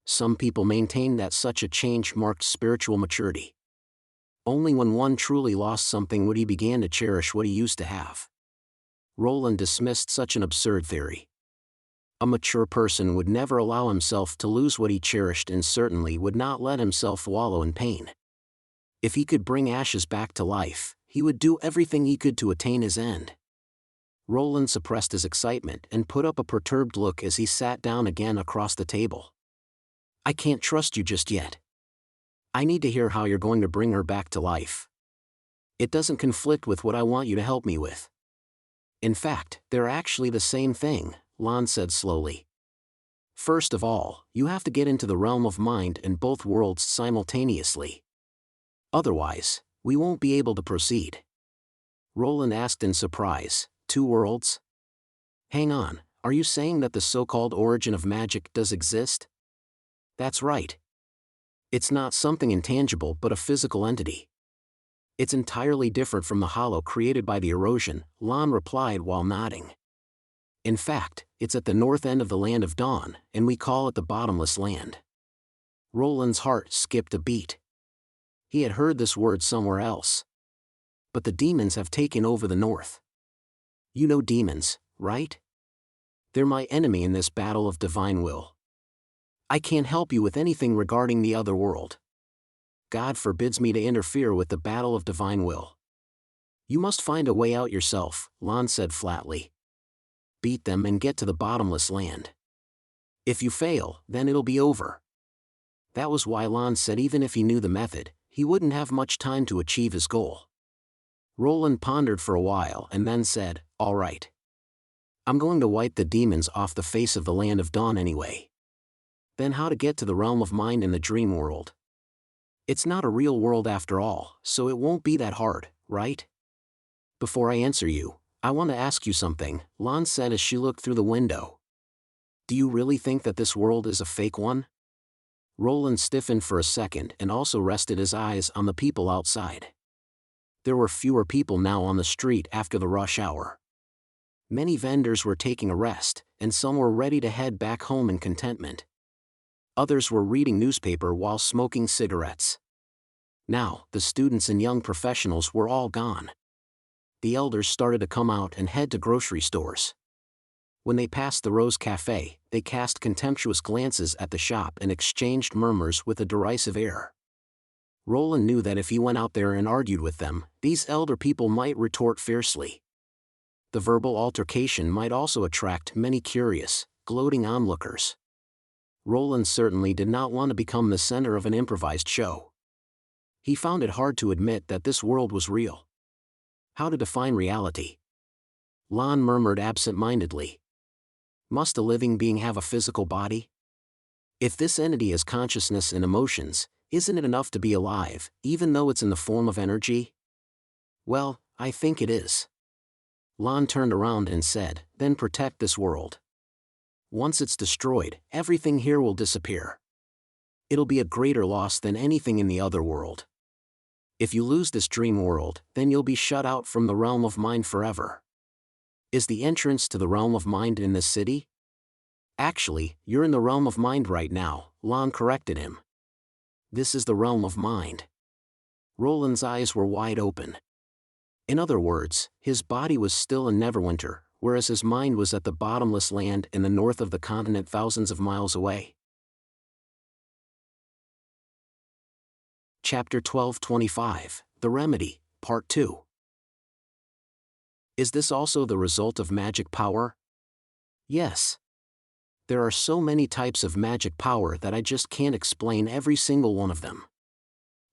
Some people maintain that such a change marked spiritual maturity. Only when one truly lost something would he begin to cherish what he used to have. Roland dismissed such an absurd theory. A mature person would never allow himself to lose what he cherished and certainly would not let himself wallow in pain. If he could bring ashes back to life, he would do everything he could to attain his end. Roland suppressed his excitement and put up a perturbed look as he sat down again across the table. I can't trust you just yet. I need to hear how you're going to bring her back to life. It doesn't conflict with what I want you to help me with. In fact, they're actually the same thing, Lon said slowly. First of all, you have to get into the realm of mind and both worlds simultaneously. Otherwise, we won't be able to proceed. Roland asked in surprise, 2 worlds? Hang on, are you saying that the so-called origin of magic does exist? That's right. It's not something intangible but a physical entity. It's entirely different from the hollow created by the erosion, Lon replied while nodding. In fact, it's at the north end of the Land of Dawn, and we call it the Bottomless Land. Roland's heart skipped a beat. He had heard this word somewhere else. But the demons have taken over the north. You know demons, right? They're my enemy in this battle of divine will. I can't help you with anything regarding the other world. God forbids me to interfere with the battle of divine will. You must find a way out yourself, Lon said flatly. Beat them and get to the Bottomless Land. If you fail, then it'll be over. That was why Lon said even if he knew the method, he wouldn't have much time to achieve his goal. Roland pondered for a while and then said, all right. I'm going to wipe the demons off the face of the Land of Dawn anyway. Then how to get to the realm of mind in the dream world? It's not a real world after all, so it won't be that hard, right? Before I answer you, I want to ask you something, Lon said as she looked through the window. Do you really think that this world is a fake one? Roland stiffened for a second and also rested his eyes on the people outside. There were fewer people now on the street after the rush hour. Many vendors were taking a rest, and some were ready to head back home in contentment. Others were reading newspaper while smoking cigarettes. Now, the students and young professionals were all gone. The elders started to come out and head to grocery stores. When they passed the Rose Cafe, they cast contemptuous glances at the shop and exchanged murmurs with a derisive air. Roland knew that if he went out there and argued with them, these elder people might retort fiercely. The verbal altercation might also attract many curious, gloating onlookers. Roland certainly did not want to become the center of an improvised show. He found it hard to admit that this world was real. How to define reality? Lon murmured absent-mindedly. Must a living being have a physical body? If this entity has consciousness and emotions, isn't it enough to be alive, even though it's in the form of energy? Well, I think it is. Lon turned around and said, then protect this world. Once it's destroyed, everything here will disappear. It'll be a greater loss than anything in the other world. If you lose this dream world, then you'll be shut out from the realm of mind forever. Is the entrance to the realm of mind in this city? Actually, you're in the realm of mind right now, Lon corrected him. This is the realm of mind. Roland's eyes were wide open. In other words, his body was still in Neverwinter, whereas his mind was at the bottomless land in the north of the continent thousands of miles away. Chapter 1225, The Remedy, Part 2. Is this also the result of magic power? Yes. There are so many types of magic power that I just can't explain every single one of them.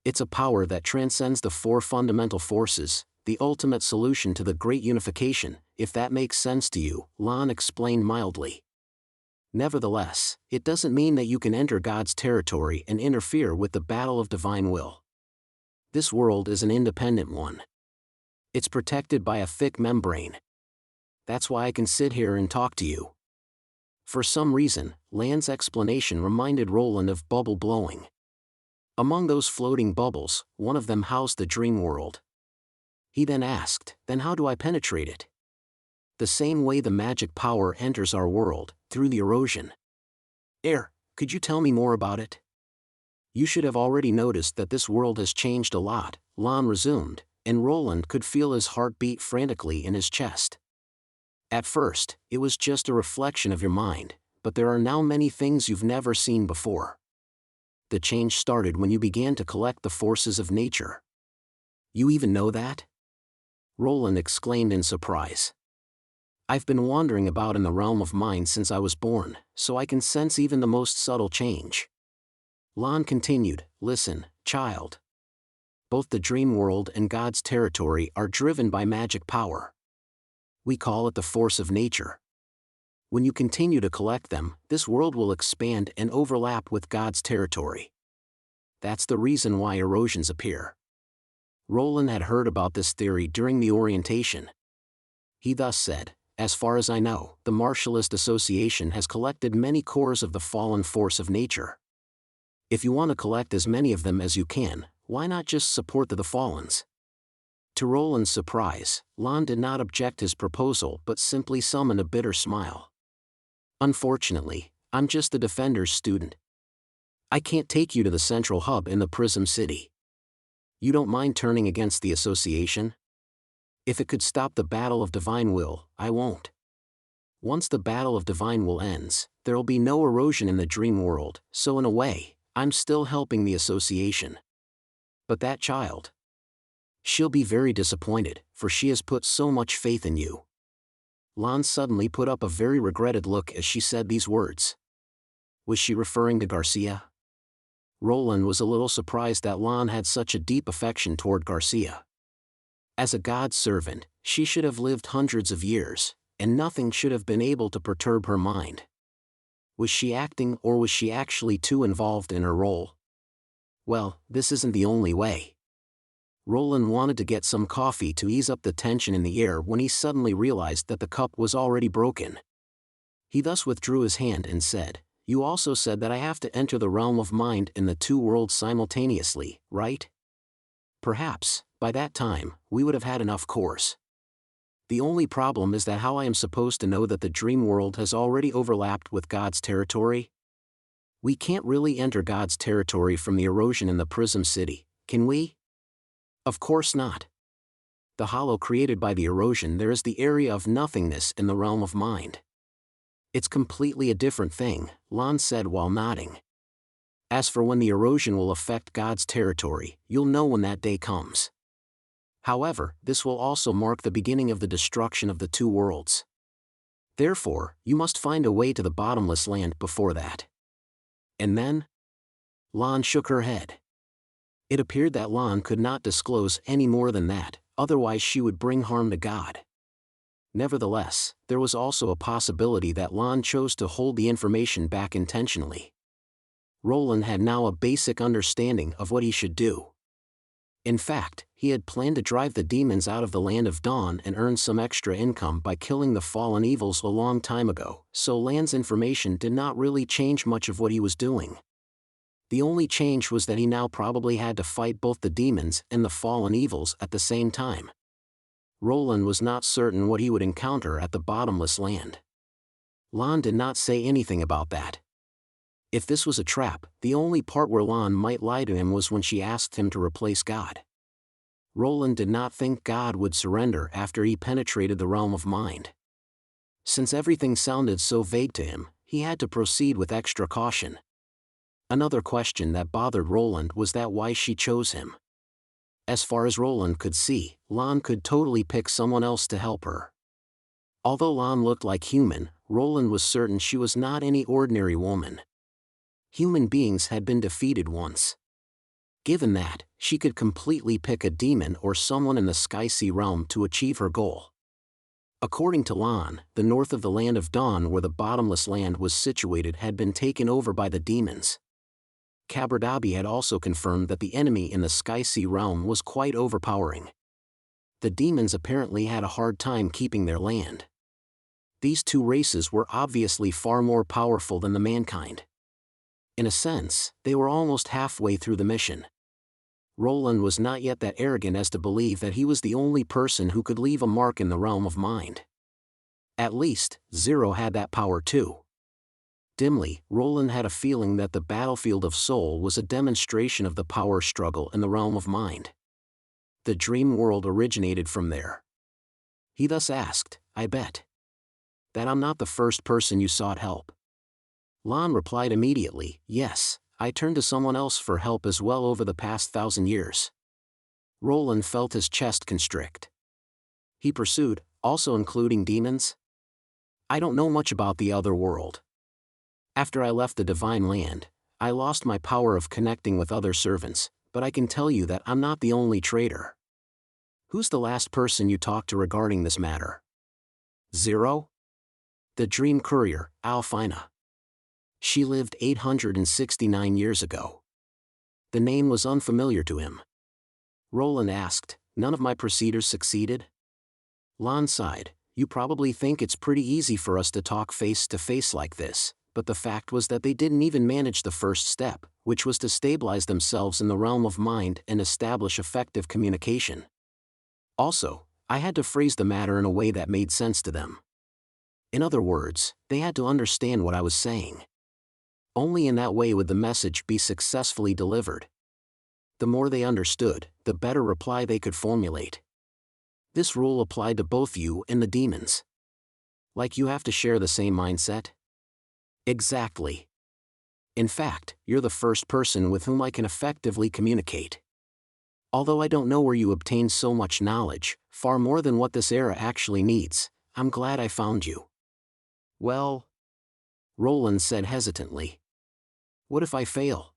It's a power that transcends the four fundamental forces, the ultimate solution to the great unification, if that makes sense to you, Lon explained mildly. Nevertheless, it doesn't mean that you can enter God's territory and interfere with the battle of divine will. This world is an independent one. It's protected by a thick membrane. That's why I can sit here and talk to you. For some reason, Lan's explanation reminded Roland of bubble blowing. Among those floating bubbles, one of them housed the dream world. He then asked, then how do I penetrate it? The same way the magic power enters our world, through the erosion. Could you tell me more about it? You should have already noticed that this world has changed a lot, Lon resumed, and Roland could feel his heart beat frantically in his chest. At first, it was just a reflection of your mind, but there are now many things you've never seen before. The change started when you began to collect the forces of nature. You even know that? Roland exclaimed in surprise. I've been wandering about in the realm of mind since I was born, so I can sense even the most subtle change. Lon continued, listen, child. Both the dream world and God's territory are driven by magic power. We call it the force of nature. When you continue to collect them, this world will expand and overlap with God's territory. That's the reason why erosions appear. Roland had heard about this theory during the orientation. He thus said, as far as I know, the Martialist Association has collected many cores of the fallen force of nature. If you want to collect as many of them as you can, why not just support the Fallens? To Roland's surprise, Lon did not object his proposal but simply summoned a bitter smile. Unfortunately, I'm just a Defender's student. I can't take you to the central hub in the Prism City. You don't mind turning against the association? If it could stop the battle of divine will, I won't. Once the battle of divine will ends, there'll be no erosion in the dream world, so in a way, I'm still helping the association. But that child. She'll be very disappointed, for she has put so much faith in you. Lon suddenly put up a very regretted look as she said these words. Was she referring to Garcia? Roland was a little surprised that Lon had such a deep affection toward Garcia. As a God's servant, she should have lived hundreds of years, and nothing should have been able to perturb her mind. Was she acting or was she actually too involved in her role? Well, this isn't the only way. Roland wanted to get some coffee to ease up the tension in the air when he suddenly realized that the cup was already broken. He thus withdrew his hand and said, you also said that I have to enter the realm of mind in the two worlds simultaneously, right? Perhaps, by that time, we would have had enough cores. The only problem is that how I am supposed to know that the dream world has already overlapped with God's territory? We can't really enter God's territory from the erosion in the Prism City, can we? Of course not. The hollow created by the erosion there is the area of nothingness in the realm of mind. It's completely a different thing, Lon said while nodding. As for when the erosion will affect God's territory, you'll know when that day comes. However, this will also mark the beginning of the destruction of the two worlds. Therefore, you must find a way to the bottomless land before that. And then? Lon shook her head. It appeared that Lon could not disclose any more than that, otherwise she would bring harm to God. Nevertheless, there was also a possibility that Lon chose to hold the information back intentionally. Roland had now a basic understanding of what he should do. In fact, he had planned to drive the demons out of the land of Dawn and earn some extra income by killing the fallen evils a long time ago, so Lan's information did not really change much of what he was doing. The only change was that he now probably had to fight both the demons and the fallen evils at the same time. Roland was not certain what he would encounter at the bottomless land. Lon did not say anything about that. If this was a trap, the only part where Lon might lie to him was when she asked him to replace God. Roland did not think God would surrender after he penetrated the realm of mind. Since everything sounded so vague to him, he had to proceed with extra caution. Another question that bothered Roland was that why she chose him. As far as Roland could see, Lon could totally pick someone else to help her. Although Lon looked like human, Roland was certain she was not any ordinary woman. Human beings had been defeated once. Given that, she could completely pick a demon or someone in the Sky-Sea realm to achieve her goal. According to Lon, the north of the Land of Dawn where the bottomless land was situated had been taken over by the demons. Caberdabi had also confirmed that the enemy in the Sky-Sea realm was quite overpowering. The demons apparently had a hard time keeping their land. These two races were obviously far more powerful than the mankind. In a sense, they were almost halfway through the mission. Roland was not yet that arrogant as to believe that he was the only person who could leave a mark in the realm of mind. At least, Zero had that power too. Dimly, Roland had a feeling that the battlefield of soul was a demonstration of the power struggle in the realm of mind. The dream world originated from there. He thus asked, "I bet that I'm not the first person you sought help." Lon replied immediately, "Yes, I turned to someone else for help as well over the past 1,000 years." Roland felt his chest constrict. He pursued, "Also including demons?" "I don't know much about the other world. After I left the Divine Land, I lost my power of connecting with other servants, but I can tell you that I'm not the only traitor." "Who's the last person you talked to regarding this matter?" "Zero? The dream courier, Alfina. She lived 869 years ago." The name was unfamiliar to him. Roland asked, "None of my procedures succeeded?" Lon sighed, "You probably think it's pretty easy for us to talk face to face like this, but the fact was that they didn't even manage the first step, which was to stabilize themselves in the realm of mind and establish effective communication. Also, I had to phrase the matter in a way that made sense to them. In other words, they had to understand what I was saying. Only in that way would the message be successfully delivered. The more they understood, the better reply they could formulate. This rule applied to both you and the demons. Like you have to share the same mindset?" "Exactly. In fact, you're the first person with whom I can effectively communicate. Although I don't know where you obtained so much knowledge, far more than what this era actually needs, I'm glad I found you." "Well," Roland said hesitantly, "what if I fail?"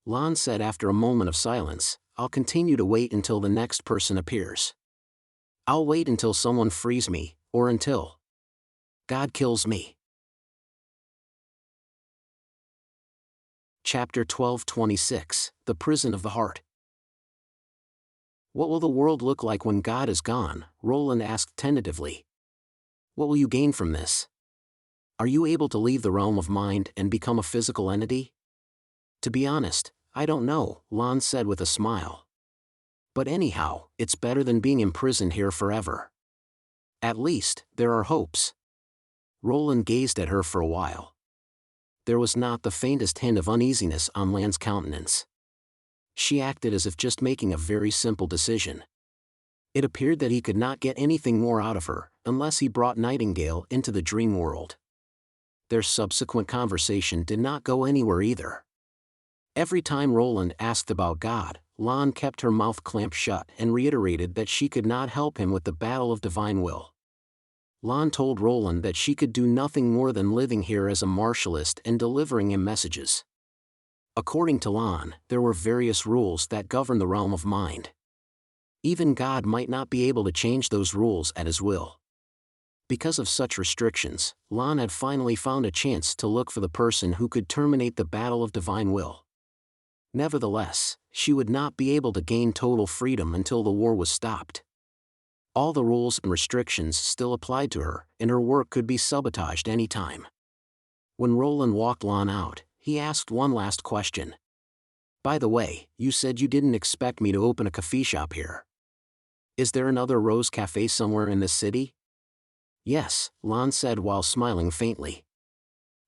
Lon said after a moment of silence, "I'll continue to wait until the next person appears. I'll wait until someone frees me, or until God kills me." Chapter 12:26, The Prison of the Heart. "What will the world look like when God is gone?" Roland asked tentatively. "What will you gain from this? Are you able to leave the realm of mind and become a physical entity?" "To be honest, I don't know," Lon said with a smile. "But anyhow, it's better than being imprisoned here forever. At least, there are hopes." Roland gazed at her for a while. There was not the faintest hint of uneasiness on Lan's countenance. She acted as if just making a very simple decision. It appeared that he could not get anything more out of her, unless he brought Nightingale into the dream world. Their subsequent conversation did not go anywhere either. Every time Roland asked about God, Lan kept her mouth clamped shut and reiterated that she could not help him with the battle of divine will. Lan told Roland that she could do nothing more than living here as a martialist and delivering him messages. According to Lan, there were various rules that govern the realm of mind. Even God might not be able to change those rules at his will. Because of such restrictions, Lan had finally found a chance to look for the person who could terminate the battle of divine will. Nevertheless, she would not be able to gain total freedom until the war was stopped. All the rules and restrictions still applied to her, and her work could be sabotaged any time. When Roland walked Lan out, he asked one last question. "By the way, you said you didn't expect me to open a coffee shop here. Is there another Rose Cafe somewhere in this city?" "Yes," Lan said while smiling faintly.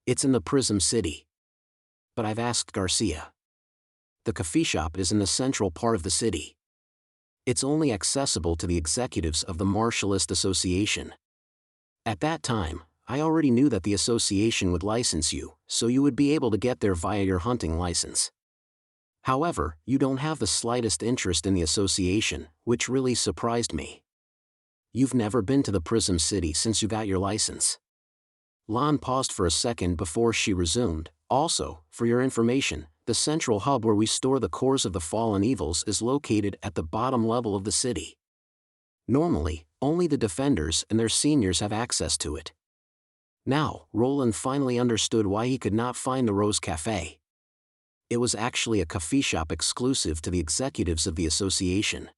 "It's in the Prism city. But I've asked Garcia. The coffee shop is in the central part of the city. It's only accessible to the executives of the Martialist Association. At that time, I already knew that the association would license you, so you would be able to get there via your hunting license. However, you don't have the slightest interest in the association, which really surprised me. You've never been to the Prism City since you got your license." Lan paused for a second before she resumed. "Also, for your information, the central hub where we store the cores of the fallen evils is located at the bottom level of the city. Normally, only the defenders and their seniors have access to it." Now, Roland finally understood why he could not find the Rose Cafe. It was actually a coffee shop exclusive to the executives of the association.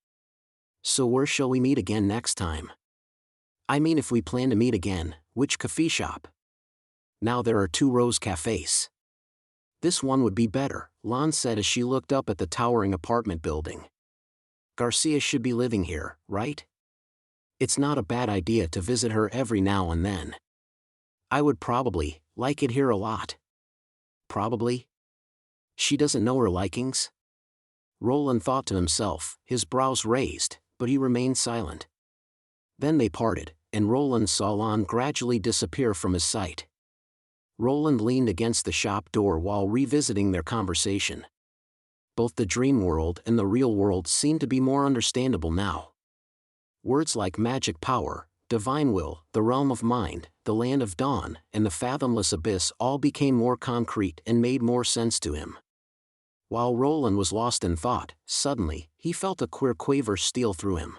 "So where shall we meet again next time?" "I mean, if we plan to meet again, which coffee shop?" "Now there are 2 Rose Cafes." "This one would be better," Lan said as she looked up at the towering apartment building. "Garcia should be living here, right? It's not a bad idea to visit her every now and then. I would probably like it here a lot." "Probably? She doesn't know her likings?" Roland thought to himself, his brows raised, but he remained silent. Then they parted, and Roland saw Lan gradually disappear from his sight. Roland leaned against the shop door while revisiting their conversation. Both the dream world and the real world seemed to be more understandable now. Words like magic power, divine will, the realm of mind, the land of dawn, and the fathomless abyss all became more concrete and made more sense to him. While Roland was lost in thought, suddenly, he felt a queer quaver steal through him.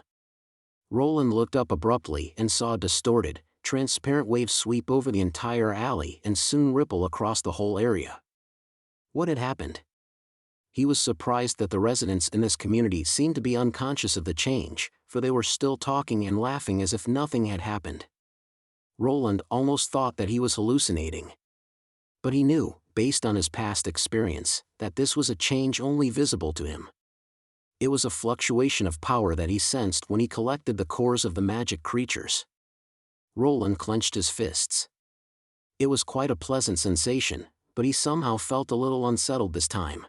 Roland looked up abruptly and saw a distorted, transparent wave sweep over the entire alley and soon ripple across the whole area. What had happened? He was surprised that the residents in this community seemed to be unconscious of the change, for they were still talking and laughing as if nothing had happened. Roland almost thought that he was hallucinating. But he knew, based on his past experience, that this was a change only visible to him. It was a fluctuation of power that he sensed when he collected the cores of the magic creatures. Roland clenched his fists. It was quite a pleasant sensation, but he somehow felt a little unsettled this time.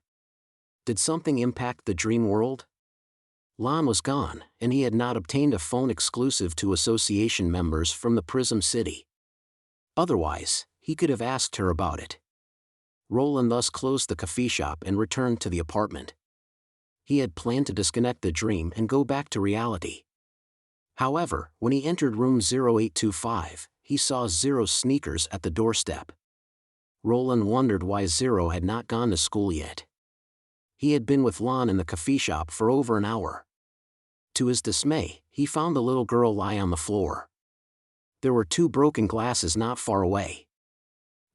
Did something impact the dream world? Lan was gone, and he had not obtained a phone exclusive to association members from the Prism City. Otherwise, he could have asked her about it. Roland thus closed the coffee shop and returned to the apartment. He had planned to disconnect the dream and go back to reality. However, when he entered room 0825, he saw Zero's sneakers at the doorstep. Roland wondered why Zero had not gone to school yet. He had been with Lan in the coffee shop for over an hour. To his dismay, he found the little girl lie on the floor. There were 2 broken glasses not far away.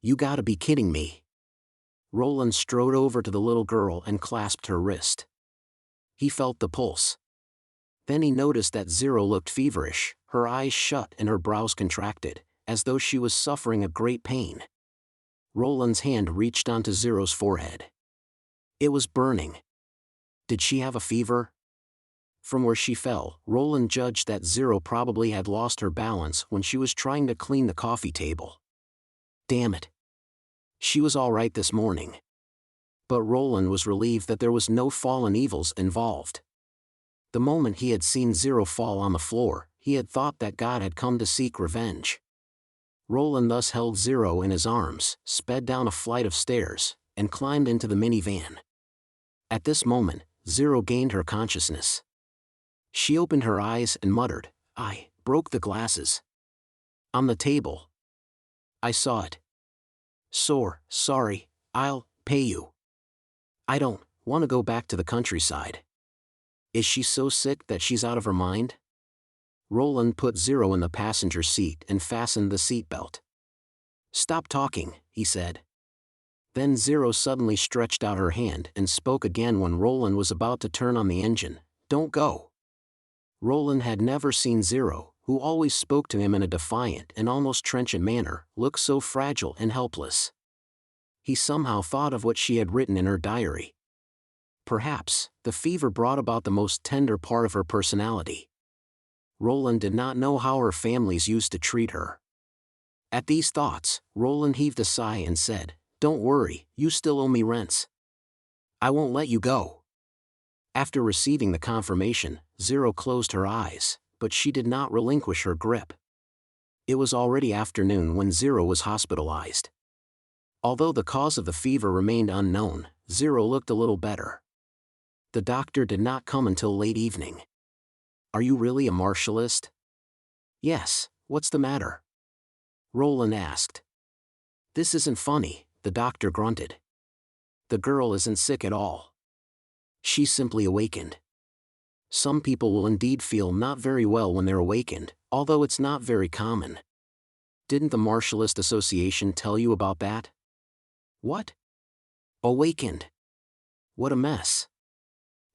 "You gotta be kidding me." Roland strode over to the little girl and clasped her wrist. He felt the pulse. Then he noticed that Zero looked feverish, her eyes shut and her brows contracted, as though she was suffering a great pain. Roland's hand reached onto Zero's forehead. It was burning. Did she have a fever? From where she fell, Roland judged that Zero probably had lost her balance when she was trying to clean the coffee table. Damn it. She was all right this morning. But Roland was relieved that there was no fallen evils involved. The moment he had seen Zero fall on the floor, he had thought that God had come to seek revenge. Roland thus held Zero in his arms, sped down a flight of stairs, and climbed into the minivan. At this moment, Zero gained her consciousness. She opened her eyes and muttered, "I broke the glasses. On the table. I saw it. Sorry, I'll pay you. I don't want to go back to the countryside." "Is she so sick that she's out of her mind?" Roland put Zero in the passenger seat and fastened the seatbelt. "Stop talking," he said. Then Zero suddenly stretched out her hand and spoke again when Roland was about to turn on the engine. "Don't go." Roland had never seen Zero, who always spoke to him in a defiant and almost trenchant manner, look so fragile and helpless. He somehow thought of what she had written in her diary. Perhaps, the fever brought about the most tender part of her personality. Roland did not know how her families used to treat her. At these thoughts, Roland heaved a sigh and said, "Don't worry, you still owe me rents. I won't let you go." After receiving the confirmation, Zero closed her eyes, but she did not relinquish her grip. It was already afternoon when Zero was hospitalized. Although the cause of the fever remained unknown, Zero looked a little better. The doctor did not come until late evening. "Are you really a martialist?" "Yes, what's the matter?" Roland asked. "This isn't funny," the doctor grunted. "The girl isn't sick at all. She simply awakened. Some people will indeed feel not very well when they're awakened, although it's not very common. Didn't the Martialist Association tell you about that?" "What?" "Awakened. What a mess.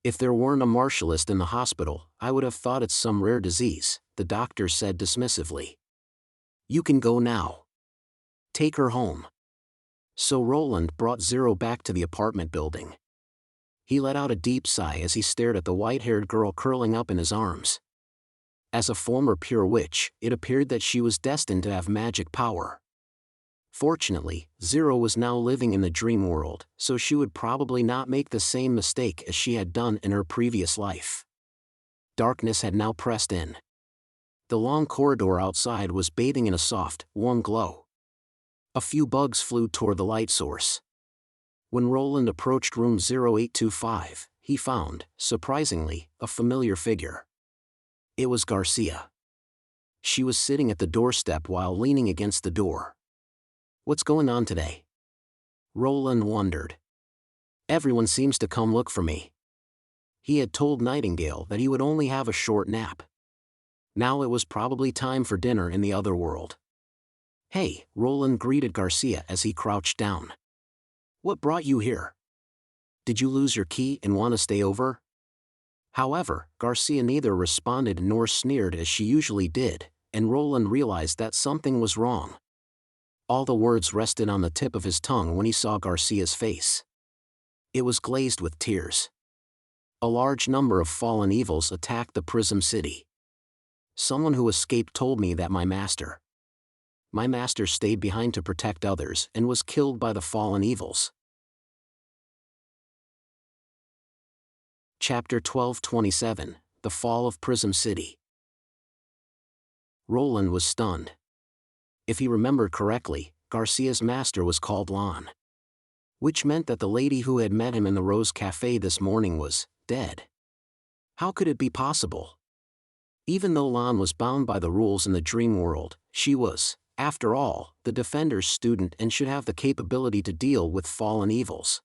If there weren't a martialist in the hospital, I would have thought it's some rare disease," the doctor said dismissively. "You can go now. Take her home." So Roland brought Zero back to the apartment building. He let out a deep sigh as he stared at the white-haired girl curling up in his arms. As a former pure witch, it appeared that she was destined to have magic power. Fortunately, Zero was now living in the dream world, so she would probably not make the same mistake as she had done in her previous life. Darkness had now pressed in. The long corridor outside was bathing in a soft, warm glow. A few bugs flew toward the light source. When Roland approached room 0825, he found, surprisingly, a familiar figure. It was Garcia. She was sitting at the doorstep while leaning against the door. "What's going on today?" Roland wondered. "Everyone seems to come look for me." He had told Nightingale that he would only have a short nap. Now it was probably time for dinner in the other world. "Hey," Roland greeted Garcia as he crouched down. "What brought you here? Did you lose your key and want to stay over?" However, Garcia neither responded nor sneered as she usually did, and Roland realized that something was wrong. All the words rested on the tip of his tongue when he saw Garcia's face. It was glazed with tears. A large number of fallen evils attacked the Prism city. Someone who escaped told me that my master stayed behind to protect others and was killed by the fallen evils. Chapter 1227, The Fall of Prism City. Roland was stunned. If he remembered correctly, Garcia's master was called Lon. Which meant that the lady who had met him in the Rose Café this morning was dead. How could it be possible? Even though Lon was bound by the rules in the dream world, she was, after all, the Defender's student and should have the capability to deal with fallen evils.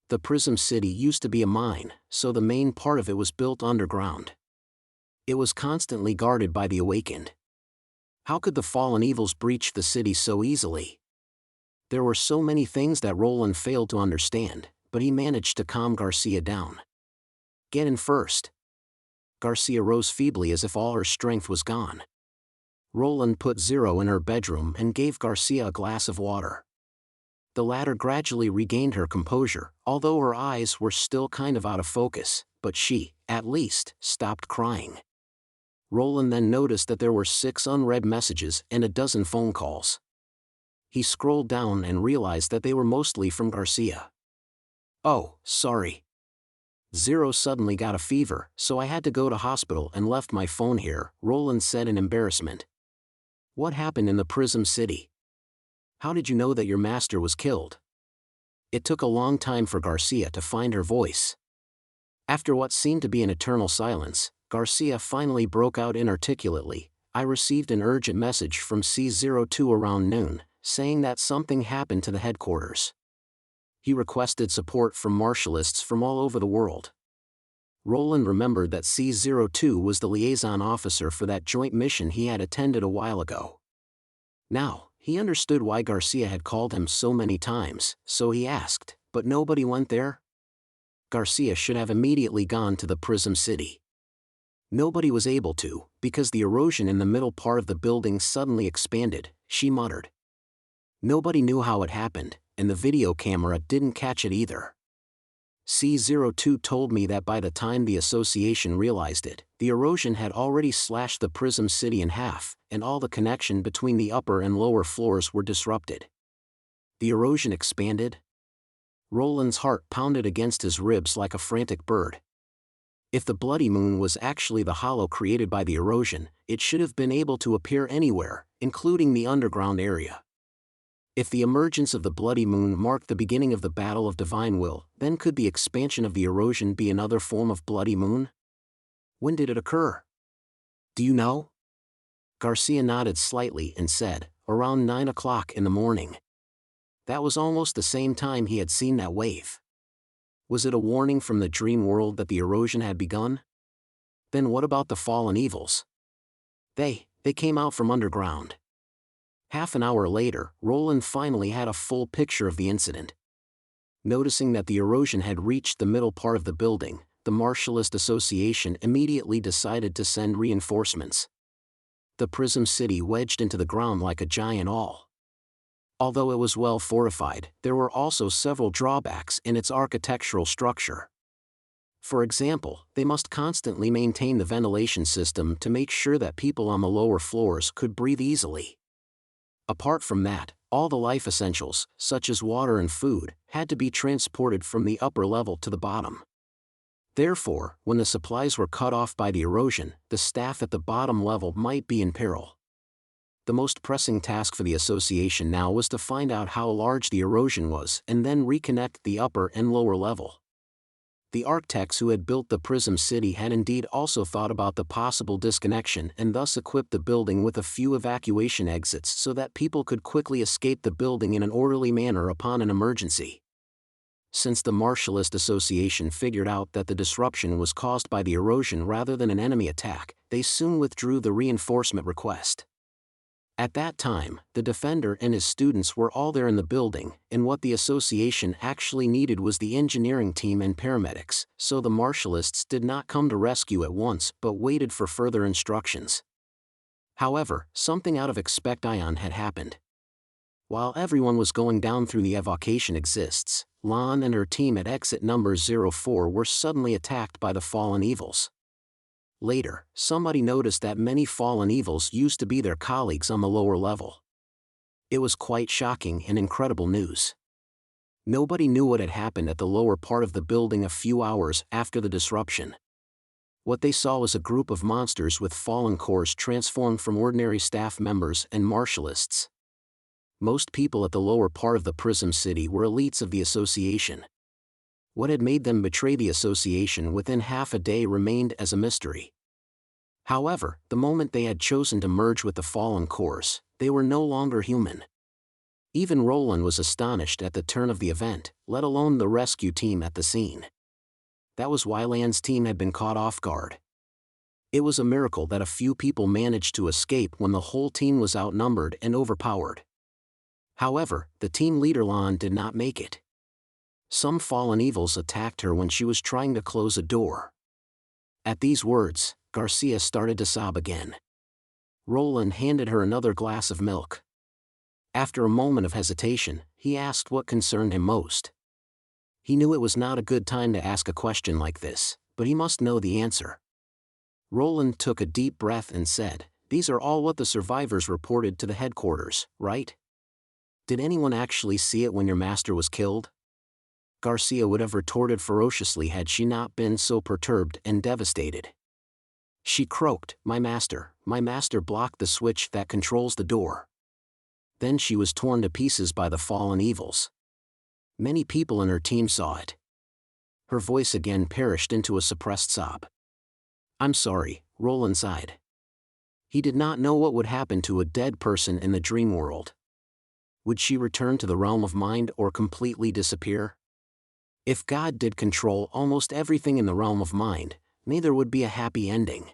The Prism City used to be a mine, so the main part of it was built underground. It was constantly guarded by the awakened. How could the fallen evils breach the city so easily? There were so many things that Roland failed to understand, but he managed to calm Garcia down. "Get in first." Garcia rose feebly as if all her strength was gone. Roland put Zero in her bedroom and gave Garcia a glass of water. The latter gradually regained her composure, although her eyes were still kind of out of focus, but she, at least, stopped crying. Roland then noticed that there were 6 unread messages and a dozen phone calls. He scrolled down and realized that they were mostly from Garcia. "Oh, sorry. Zero suddenly got a fever, so I had to go to hospital and left my phone here," Roland said in embarrassment. What happened in the Prism City? How did you know that your master was killed? It took a long time for Garcia to find her voice. After what seemed to be an eternal silence, Garcia finally broke out inarticulately. I received an urgent message from C02 around noon, saying that something happened to the headquarters. He requested support from marshalists from all over the world. Roland remembered that C02 was the liaison officer for that joint mission he had attended a while ago. Now, he understood why Garcia had called him so many times, so he asked, but nobody went there? Garcia should have immediately gone to the Prism City. Nobody was able to, because the erosion in the middle part of the building suddenly expanded, she muttered. Nobody knew how it happened, and the video camera didn't catch it either. C02 told me that by the time the association realized it, the erosion had already slashed the Prism City in half, and all the connection between the upper and lower floors were disrupted. The erosion expanded? Roland's heart pounded against his ribs like a frantic bird. If the bloody moon was actually the hollow created by the erosion, it should have been able to appear anywhere, including the underground area. If the emergence of the bloody moon marked the beginning of the battle of divine will, then could the expansion of the erosion be another form of bloody moon? When did it occur? Do you know? Garcia nodded slightly and said, around 9 o'clock in the morning. That was almost the same time he had seen that wave. Was it a warning from the dream world that the erosion had begun? Then what about the fallen evils? They came out from underground. Half an hour later, Roland finally had a full picture of the incident. Noticing that the erosion had reached the middle part of the building, the Martialist Association immediately decided to send reinforcements. The Prism City wedged into the ground like a giant awl. Although it was well fortified, there were also several drawbacks in its architectural structure. For example, they must constantly maintain the ventilation system to make sure that people on the lower floors could breathe easily. Apart from that, all the life essentials, such as water and food, had to be transported from the upper level to the bottom. Therefore, when the supplies were cut off by the erosion, the staff at the bottom level might be in peril. The most pressing task for the association now was to find out how large the erosion was and then reconnect the upper and lower level. The architects who had built the Prism City had indeed also thought about the possible disconnection and thus equipped the building with a few evacuation exits so that people could quickly escape the building in an orderly manner upon an emergency. Since the Martialist Association figured out that the disruption was caused by the erosion rather than an enemy attack, they soon withdrew the reinforcement request. At that time, the Defender and his students were all there in the building, and what the association actually needed was the engineering team and paramedics, so the Martialists did not come to rescue at once but waited for further instructions. However, something out of expectation had happened. While everyone was going down through the evocation exists, Lan and her team at exit number 04 were suddenly attacked by the fallen evils. Later, somebody noticed that many fallen evils used to be their colleagues on the lower level. It was quite shocking and incredible news. Nobody knew what had happened at the lower part of the building a few hours after the disruption. What they saw was a group of monsters with fallen cores transformed from ordinary staff members and martialists. Most people at the lower part of the Prism City were elites of the association. What had made them betray the association within half a day remained as a mystery. However, the moment they had chosen to merge with the fallen cores, they were no longer human. Even Roland was astonished at the turn of the event, let alone the rescue team at the scene. That was why Lan's team had been caught off guard. It was a miracle that a few people managed to escape when the whole team was outnumbered and overpowered. However, the team leader Lan did not make it. Some fallen evils attacked her when she was trying to close a door. At these words, Garcia started to sob again. Roland handed her another glass of milk. After a moment of hesitation, he asked what concerned him most. He knew it was not a good time to ask a question like this, but he must know the answer. Roland took a deep breath and said, "These are all what the survivors reported to the headquarters, right? Did anyone actually see it when your master was killed?" Garcia would have retorted ferociously had she not been so perturbed and devastated. She croaked, my master blocked the switch that controls the door. Then she was torn to pieces by the fallen evils. Many people in her team saw it. Her voice again perished into a suppressed sob. I'm sorry, Roland sighed. He did not know what would happen to a dead person in the dream world. Would she return to the realm of mind or completely disappear? If God did control almost everything in the realm of mind, neither would be a happy ending.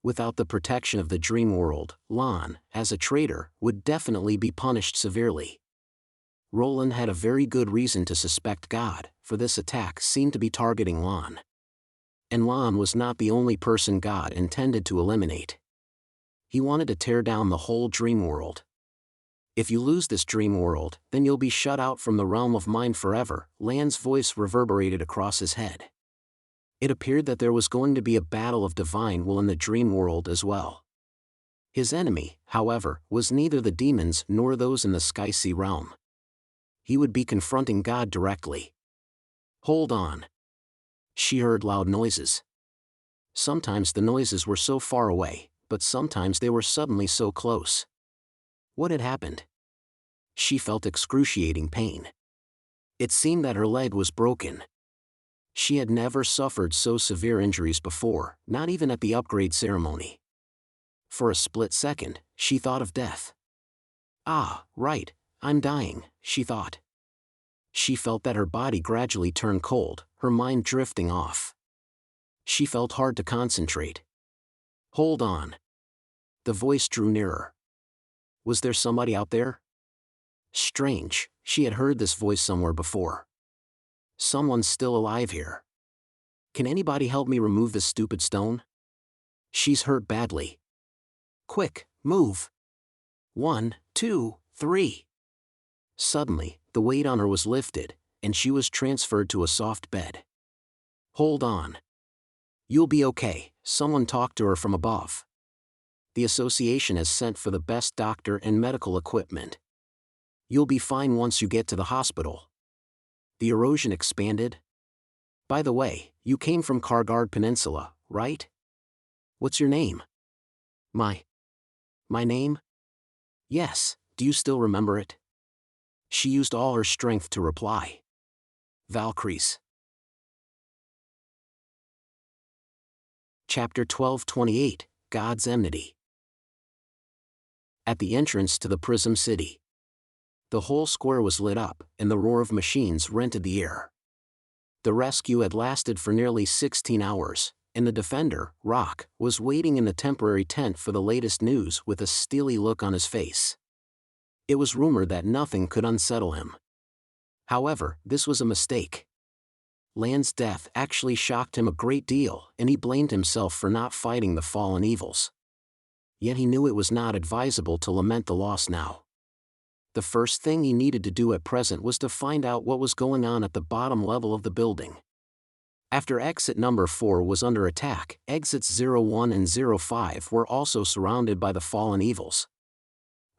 Without the protection of the dream world, Lan, as a traitor, would definitely be punished severely. Roland had a very good reason to suspect God, for this attack seemed to be targeting Lan. And Lan was not the only person God intended to eliminate. He wanted to tear down the whole dream world. If you lose this dream world, then you'll be shut out from the realm of mind forever, Lan's voice reverberated across his head. It appeared that there was going to be a battle of divine will in the dream world as well. His enemy, however, was neither the demons nor those in the Sky Sea realm. He would be confronting God directly. Hold on. She heard loud noises. Sometimes the noises were so far away, but sometimes they were suddenly so close. What had happened? She felt excruciating pain. It seemed that her leg was broken. She had never suffered so severe injuries before, not even at the upgrade ceremony. For a split second, she thought of death. Ah, right, I'm dying, she thought. She felt that her body gradually turned cold, her mind drifting off. She felt hard to concentrate. Hold on. The voice drew nearer. Was there somebody out there? Strange, she had heard this voice somewhere before. Someone's still alive here. Can anybody help me remove this stupid stone? She's hurt badly. Quick, move. 1, 2, 3. Suddenly, the weight on her was lifted, and she was transferred to a soft bed. Hold on. You'll be okay, someone talked to her from above. The association has sent for the best doctor and medical equipment. You'll be fine once you get to the hospital. The erosion expanded. By the way, you came from Kargard Peninsula, right? What's your name? My name? Yes, do you still remember it? She used all her strength to reply. Valkyries. Chapter 12:28, God's Enmity. At the entrance to the Prism City. The whole square was lit up, and the roar of machines rented the air. The rescue had lasted for nearly 16 hours, and the defender, Rock, was waiting in the temporary tent for the latest news with a steely look on his face. It was rumored that nothing could unsettle him. However, this was a mistake. Lan's death actually shocked him a great deal, and he blamed himself for not fighting the fallen evils. Yet he knew it was not advisable to lament the loss now. The first thing he needed to do at present was to find out what was going on at the bottom level of the building. After exit number 4 was under attack, exits 01 and 05 were also surrounded by the fallen evils.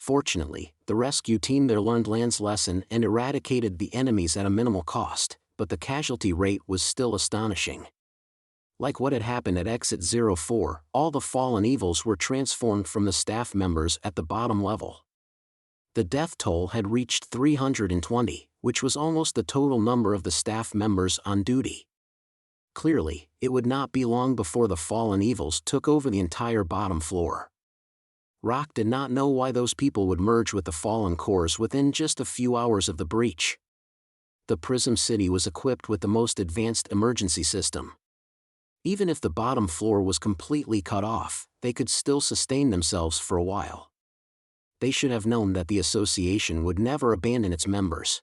Fortunately, the rescue team there learned Lan's lesson and eradicated the enemies at a minimal cost, but the casualty rate was still astonishing. Like what had happened at exit 04, all the fallen evils were transformed from the staff members at the bottom level. The death toll had reached 320, which was almost the total number of the staff members on duty. Clearly, it would not be long before the fallen evils took over the entire bottom floor. Rock did not know why those people would merge with the fallen cores within just a few hours of the breach. The Prism City was equipped with the most advanced emergency system. Even if the bottom floor was completely cut off, they could still sustain themselves for a while. They should have known that the association would never abandon its members.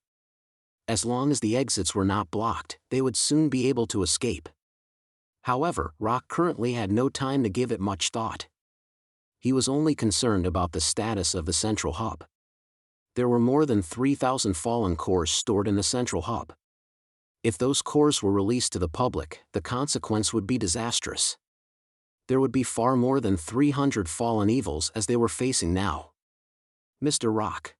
As long as the exits were not blocked, they would soon be able to escape. However, Rock currently had no time to give it much thought. He was only concerned about the status of the central hub. There were more than 3,000 fallen cores stored in the central hub. If those cores were released to the public, the consequence would be disastrous. There would be far more than 300 fallen evils as they were facing now. Mr. Rock.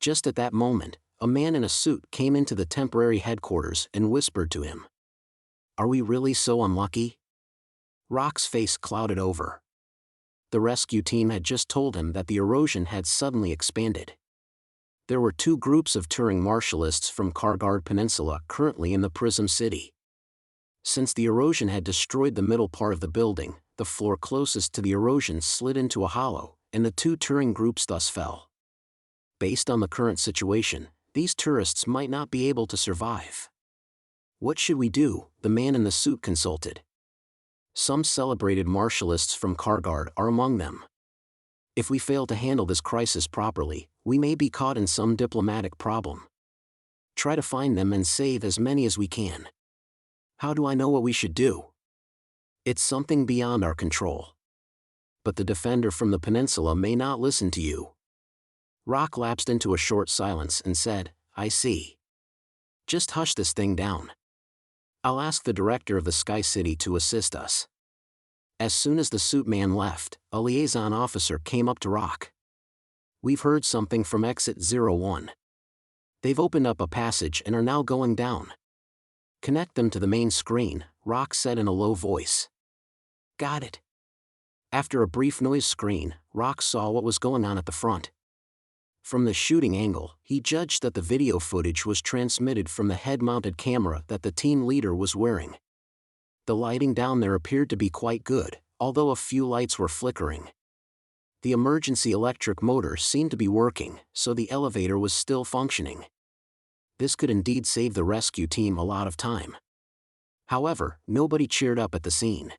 Just at that moment, a man in a suit came into the temporary headquarters and whispered to him. Are we really so unlucky? Rock's face clouded over. The rescue team had just told him that the erosion had suddenly expanded. There were 2 groups of touring martialists from Kargard Peninsula currently in the Prism city. Since the erosion had destroyed the middle part of the building, the floor closest to the erosion slid into a hollow, and the 2 touring groups thus fell. Based on the current situation, these tourists might not be able to survive. What should we do? The man in the suit consulted. Some celebrated martialists from Kargard are among them. If we fail to handle this crisis properly, we may be caught in some diplomatic problem. Try to find them and save as many as we can. How do I know what we should do? It's something beyond our control. But the defender from the peninsula may not listen to you. Rock lapsed into a short silence and said, I see. Just hush this thing down. I'll ask the director of the Sky City to assist us. As soon as the suit man left, a liaison officer came up to Rock. We've heard something from Exit 01. They've opened up a passage and are now going down. Connect them to the main screen, Rock said in a low voice. Got it. After a brief noise screen, Rock saw what was going on at the front. From the shooting angle, he judged that the video footage was transmitted from the head-mounted camera that the team leader was wearing. The lighting down there appeared to be quite good, although a few lights were flickering. The emergency electric motor seemed to be working, so the elevator was still functioning. This could indeed save the rescue team a lot of time. However, nobody cheered up at the scene.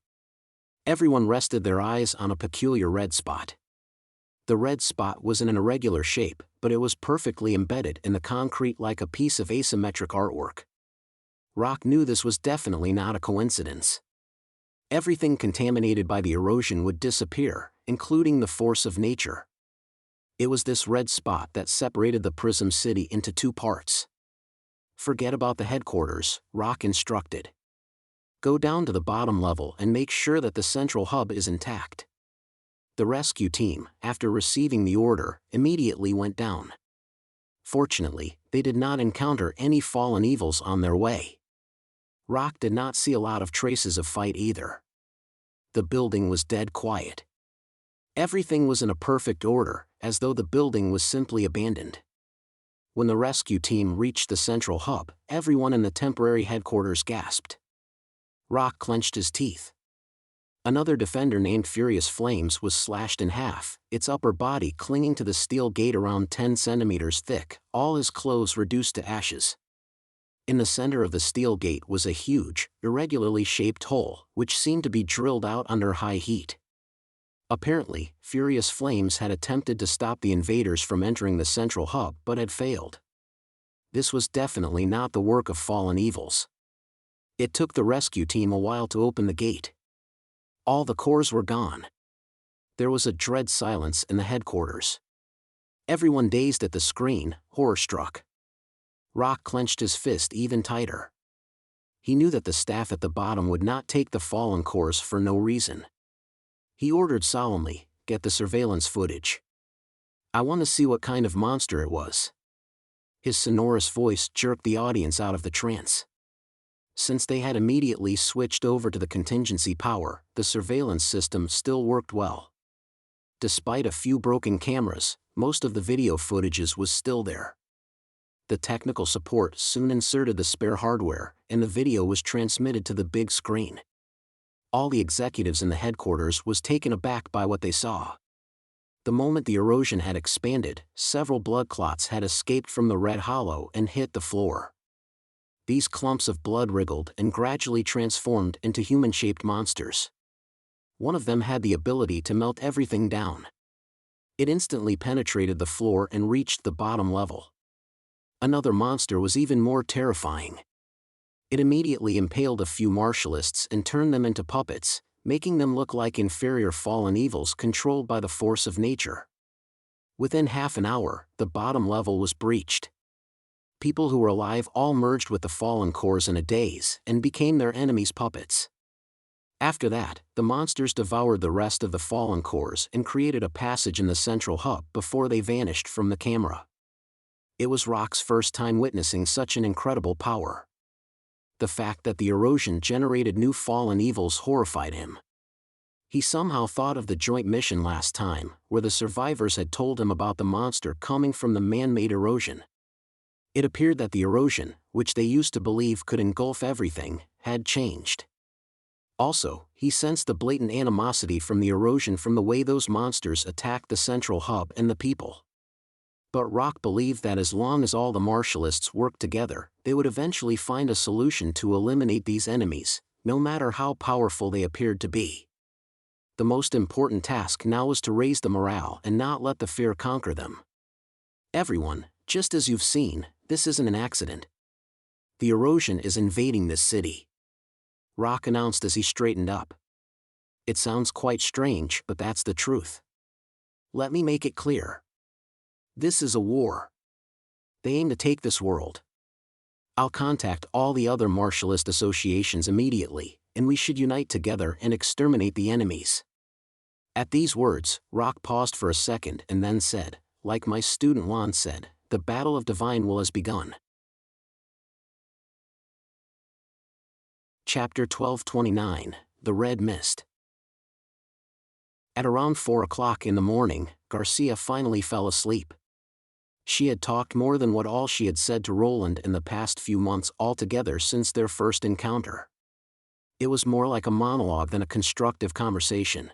Everyone rested their eyes on a peculiar red spot. The red spot was in an irregular shape, but it was perfectly embedded in the concrete like a piece of asymmetric artwork. Rock knew this was definitely not a coincidence. Everything contaminated by the erosion would disappear, including the force of nature. It was this red spot that separated the Prism City into 2 parts. Forget about the headquarters, Rock instructed. Go down to the bottom level and make sure that the central hub is intact. The rescue team, after receiving the order, immediately went down. Fortunately, they did not encounter any fallen evils on their way. Rock did not see a lot of traces of fight either. The building was dead quiet. Everything was in a perfect order, as though the building was simply abandoned. When the rescue team reached the central hub, everyone in the temporary headquarters gasped. Rock clenched his teeth. Another defender named Furious Flames was slashed in half, its upper body clinging to the steel gate around 10 centimeters thick, all his clothes reduced to ashes. In the center of the steel gate was a huge, irregularly shaped hole, which seemed to be drilled out under high heat. Apparently, Furious Flames had attempted to stop the invaders from entering the central hub but had failed. This was definitely not the work of fallen evils. It took the rescue team a while to open the gate. All the cores were gone. There was a dread silence in the headquarters. Everyone dazed at the screen, horror-struck. Rock clenched his fist even tighter. He knew that the staff at the bottom would not take the fallen cores for no reason. He ordered solemnly, get the surveillance footage. I want to see what kind of monster it was. His sonorous voice jerked the audience out of the trance. Since they had immediately switched over to the contingency power, the surveillance system still worked well. Despite a few broken cameras, most of the video footages was still there. The technical support soon inserted the spare hardware, and the video was transmitted to the big screen. All the executives in the headquarters was taken aback by what they saw. The moment the erosion had expanded, several blood clots had escaped from the red hollow and hit the floor. These clumps of blood wriggled and gradually transformed into human-shaped monsters. One of them had the ability to melt everything down. It instantly penetrated the floor and reached the bottom level. Another monster was even more terrifying. It immediately impaled a few martialists and turned them into puppets, making them look like inferior fallen evils controlled by the force of nature. Within half an hour, the bottom level was breached. People who were alive all merged with the fallen cores in a daze and became their enemies' puppets. After that, the monsters devoured the rest of the fallen cores and created a passage in the central hub before they vanished from the camera. It was Rock's first time witnessing such an incredible power. The fact that the erosion generated new fallen evils horrified him. He somehow thought of the joint mission last time, where the survivors had told him about the monster coming from the man-made erosion. It appeared that the erosion, which they used to believe could engulf everything, had changed. Also, he sensed the blatant animosity from the erosion from the way those monsters attacked the central hub and the people. But Rock believed that as long as all the martialists worked together, they would eventually find a solution to eliminate these enemies, no matter how powerful they appeared to be. The most important task now was to raise the morale and not let the fear conquer them. Everyone, just as you've seen, this isn't an accident. The erosion is invading this city, Rock announced as he straightened up. It sounds quite strange, but that's the truth. Let me make it clear. This is a war. They aim to take this world. I'll contact all the other martialist associations immediately, and we should unite together and exterminate the enemies. At these words, Rock paused for a second and then said, like my student Roland said, the battle of divine will has begun. Chapter 1229, The Red Mist. At around 4 o'clock in the morning, Garcia finally fell asleep. She had talked more than what all she had said to Roland in the past few months altogether since their first encounter. It was more like a monologue than a constructive conversation.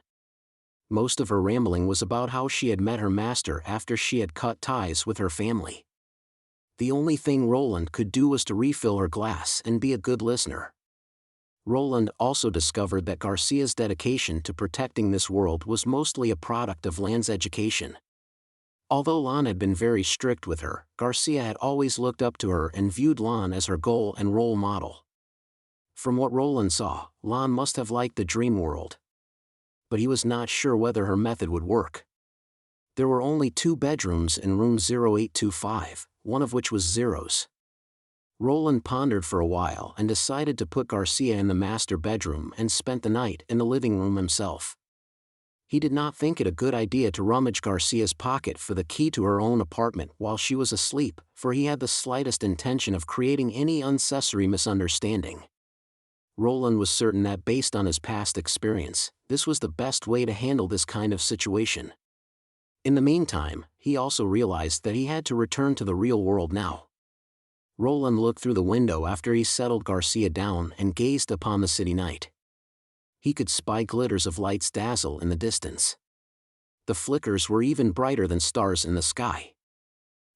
Most of her rambling was about how she had met her master after she had cut ties with her family. The only thing Roland could do was to refill her glass and be a good listener. Roland also discovered that Garcia's dedication to protecting this world was mostly a product of Lan's education. Although Lan had been very strict with her, Garcia had always looked up to her and viewed Lan as her goal and role model. From what Roland saw, Lan must have liked the dream world. But he was not sure whether her method would work. There were only 2 bedrooms in room 0825, one of which was Zero's. Roland pondered for a while and decided to put Garcia in the master bedroom and spent the night in the living room himself. He did not think it a good idea to rummage Garcia's pocket for the key to her own apartment while she was asleep, for he had the slightest intention of creating any unnecessary misunderstanding. Roland was certain that based on his past experience, this was the best way to handle this kind of situation. In the meantime, he also realized that he had to return to the real world now. Roland looked through the window after he settled Garcia down and gazed upon the city night. He could spy glitters of lights dazzle in the distance. The flickers were even brighter than stars in the sky.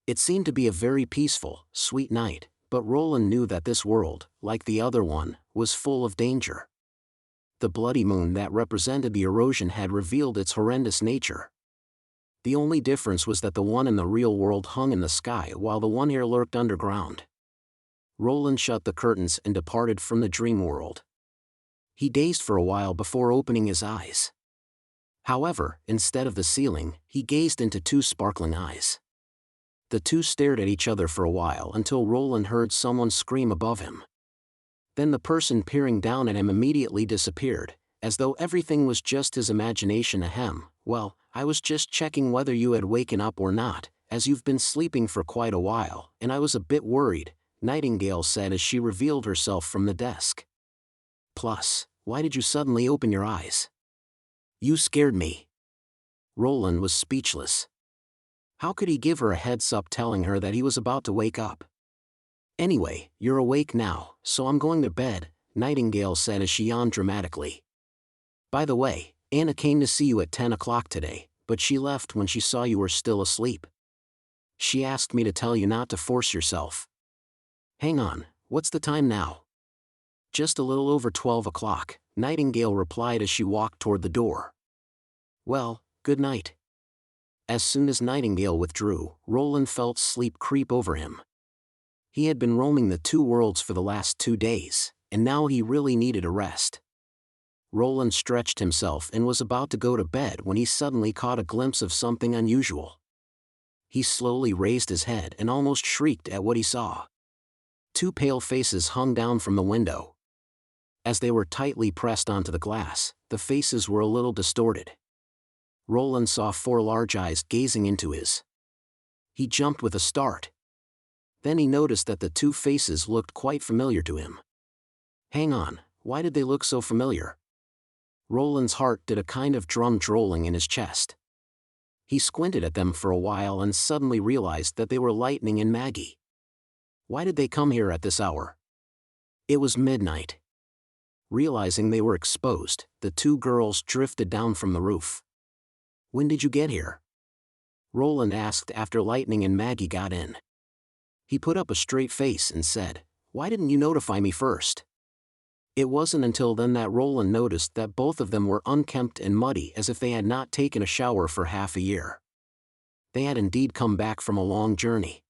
It seemed to be a very peaceful, sweet night, but Roland knew that this world, like the other one, was full of danger. The bloody moon that represented the erosion had revealed its horrendous nature. The only difference was that the one in the real world hung in the sky while the one here lurked underground. Roland shut the curtains and departed from the dream world. He dazed for a while before opening his eyes. However, instead of the ceiling, he gazed into 2 sparkling eyes. The 2 stared at each other for a while until Roland heard someone scream above him. Then the person peering down at him immediately disappeared, as though everything was just his imagination. Ahem, well, I was just checking whether you had waken up or not, as you've been sleeping for quite a while, and I was a bit worried, Nightingale said as she revealed herself from the desk. Plus, why did you suddenly open your eyes? You scared me. Roland was speechless. How could he give her a heads up telling her that he was about to wake up? Anyway, you're awake now, so I'm going to bed, Nightingale said as she yawned dramatically. By the way, Anna came to see you at 10 o'clock today, but she left when she saw you were still asleep. She asked me to tell you not to force yourself. Hang on, what's the time now? Just a little over 12 o'clock, Nightingale replied as she walked toward the door. Well, good night. As soon as Nightingale withdrew, Roland felt sleep creep over him. He had been roaming the 2 worlds for the last 2 days, and now he really needed a rest. Roland stretched himself and was about to go to bed when he suddenly caught a glimpse of something unusual. He slowly raised his head and almost shrieked at what he saw. 2 pale faces hung down from the window. As they were tightly pressed onto the glass, the faces were a little distorted. Roland saw 4 large eyes gazing into his. He jumped with a start. Then he noticed that the 2 faces looked quite familiar to him. Hang on, why did they look so familiar? Roland's heart did a kind of drum rolling in his chest. He squinted at them for a while and suddenly realized that they were Lightning and Maggie. Why did they come here at this hour? It was midnight. Realizing they were exposed, the two girls drifted down from the roof. When did you get here? Roland asked after Lightning and Maggie got in. He put up a straight face and said, "Why didn't you notify me first?" It wasn't until then that Roland noticed that both of them were unkempt and muddy as if they had not taken a shower for half a year. They had indeed come back from a long journey.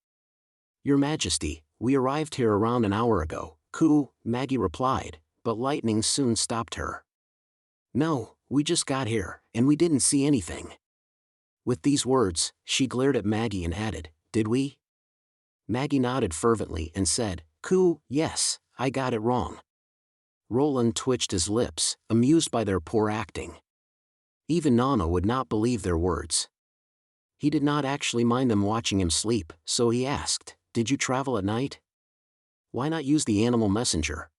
"Your Majesty, we arrived here around an hour ago," Maggie replied, but Lightning soon stopped her. "No, we just got here, and we didn't see anything." With these words, she glared at Maggie and added, "Did we?" Maggie nodded fervently and said, "Yes, I got it wrong." Roland twitched his lips, amused by their poor acting. Even Nana would not believe their words. He did not actually mind them watching him sleep, so he asked, "Did you travel at night? Why not use the animal messenger?"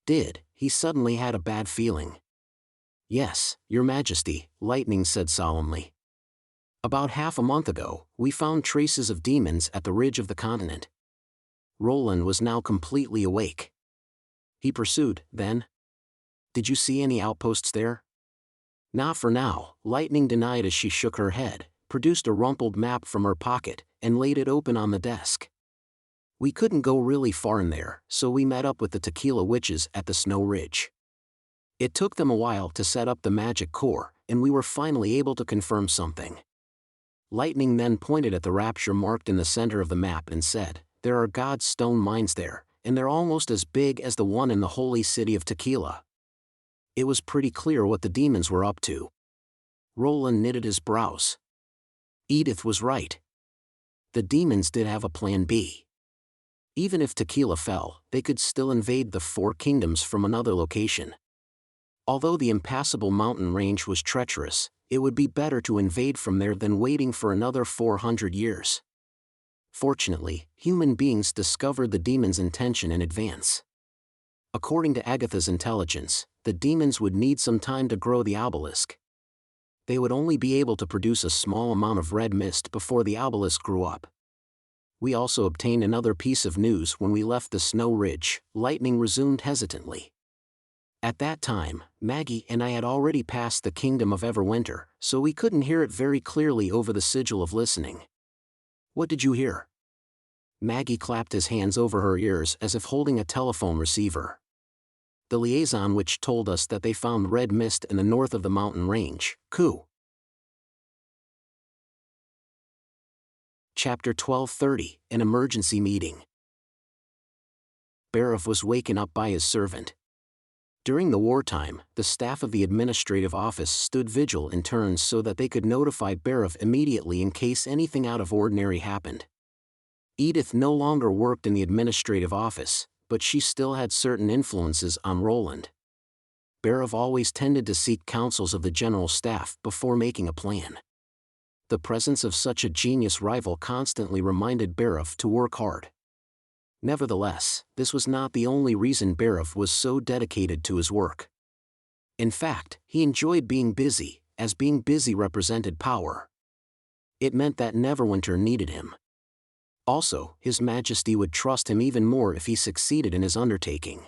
He suddenly had a bad feeling. "Yes, Your Majesty," Lightning said solemnly. "About half a month ago, we found traces of demons at the ridge of the continent." Roland was now completely awake. He pursued, "Then? Did you see any outposts there?" "Not for now," Lightning denied as she shook her head, produced a rumpled map from her pocket, and laid it open on the desk. "We couldn't go really far in there, so we met up with the Tequila Witches at the Snow Ridge. It took them a while to set up the magic core, and we were finally able to confirm something." Lightning then pointed at the rapture marked in the center of the map and said, "There are God's stone mines there, and they're almost as big as the one in the holy city of Tequila." It was pretty clear what the demons were up to. Roland knitted his brows. Edith was right. The demons did have a plan B. Even if Tequila fell, they could still invade the Four Kingdoms from another location. Although the impassable mountain range was treacherous, it would be better to invade from there than waiting for another 400 years. Fortunately, human beings discovered the demons' intention in advance. According to Agatha's intelligence, the demons would need some time to grow the obelisk. They would only be able to produce a small amount of red mist before the obelisk grew up. We also obtained another piece of news when we left the Snow Ridge, Lightning resumed hesitantly. "At that time, Maggie and I had already passed the kingdom of Everwinter, so we couldn't hear it very clearly over the sigil of listening." "What did you hear?" Maggie clapped his hands over her ears as if holding a telephone receiver. "The liaison which told us that they found red mist in the north of the mountain range, Chapter 1230, An Emergency Meeting. Barov was waken up by his servant. During the wartime, the staff of the administrative office stood vigil in turns so that they could notify Barov immediately in case anything out of ordinary happened. Edith no longer worked in the administrative office, but she still had certain influences on Roland. Barov always tended to seek counsels of the general staff before making a plan. The presence of such a genius rival constantly reminded Barov to work hard. Nevertheless, this was not the only reason Barov was so dedicated to his work. In fact, he enjoyed being busy, as being busy represented power. It meant that Neverwinter needed him. Also, His Majesty would trust him even more if he succeeded in his undertaking.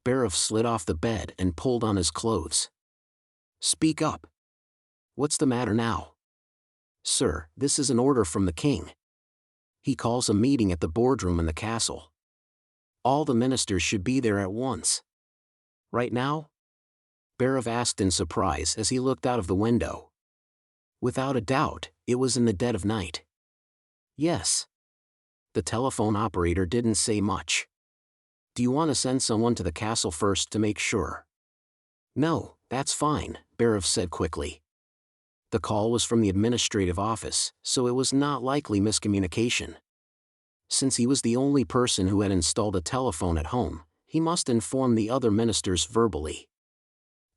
Barov slid off the bed and pulled on his clothes. "Speak up. What's the matter now?" "Sir, this is an order from the king. He calls a meeting at the boardroom in the castle. All the ministers should be there at once." "Right now?" Barov asked in surprise as he looked out of the window. Without a doubt, it was in the dead of night. "Yes." The telephone operator didn't say much. "Do you want to send someone to the castle first to make sure?" "No, that's fine," Barov said quickly. The call was from the administrative office, so it was not likely miscommunication. Since he was the only person who had installed a telephone at home, he must inform the other ministers verbally.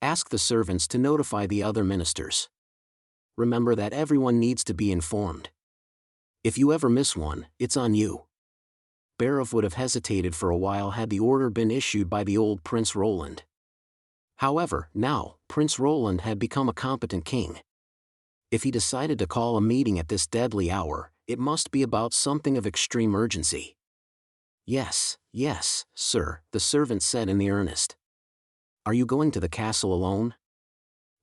Ask the servants to notify the other ministers. Remember that everyone needs to be informed. If you ever miss one, it's on you. Barov would have hesitated for a while had the order been issued by the old Prince Roland. However, now, Prince Roland had become a competent king. If he decided to call a meeting at this deadly hour, it must be about something of extreme urgency. Yes, sir, the servant said in the earnest. Are you going to the castle alone?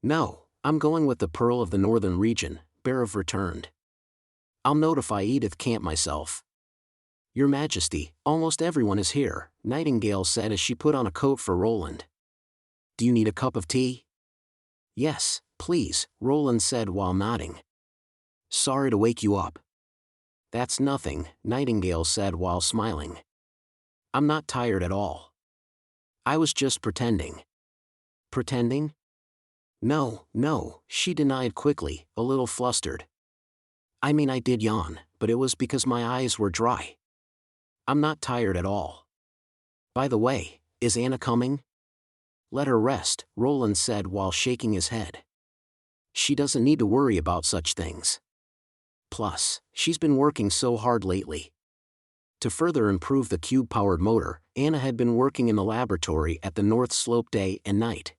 No, I'm going with the Pearl of the Northern Region, Berev returned. I'll notify Edith Camp myself. Your Majesty, almost everyone is here, Nightingale said as she put on a coat for Roland. Do you need a cup of tea? Yes, please, Roland said while nodding. Sorry to wake you up. That's nothing, Nightingale said while smiling. I'm not tired at all. I was just pretending. Pretending? No, she denied quickly, a little flustered. I mean, I did yawn, but it was because my eyes were dry. I'm not tired at all. By the way, is Anna coming? Let her rest, Roland said while shaking his head. She doesn't need to worry about such things. Plus, she's been working so hard lately. To further improve the cube-powered motor, Anna had been working in the laboratory at the North Slope day and night.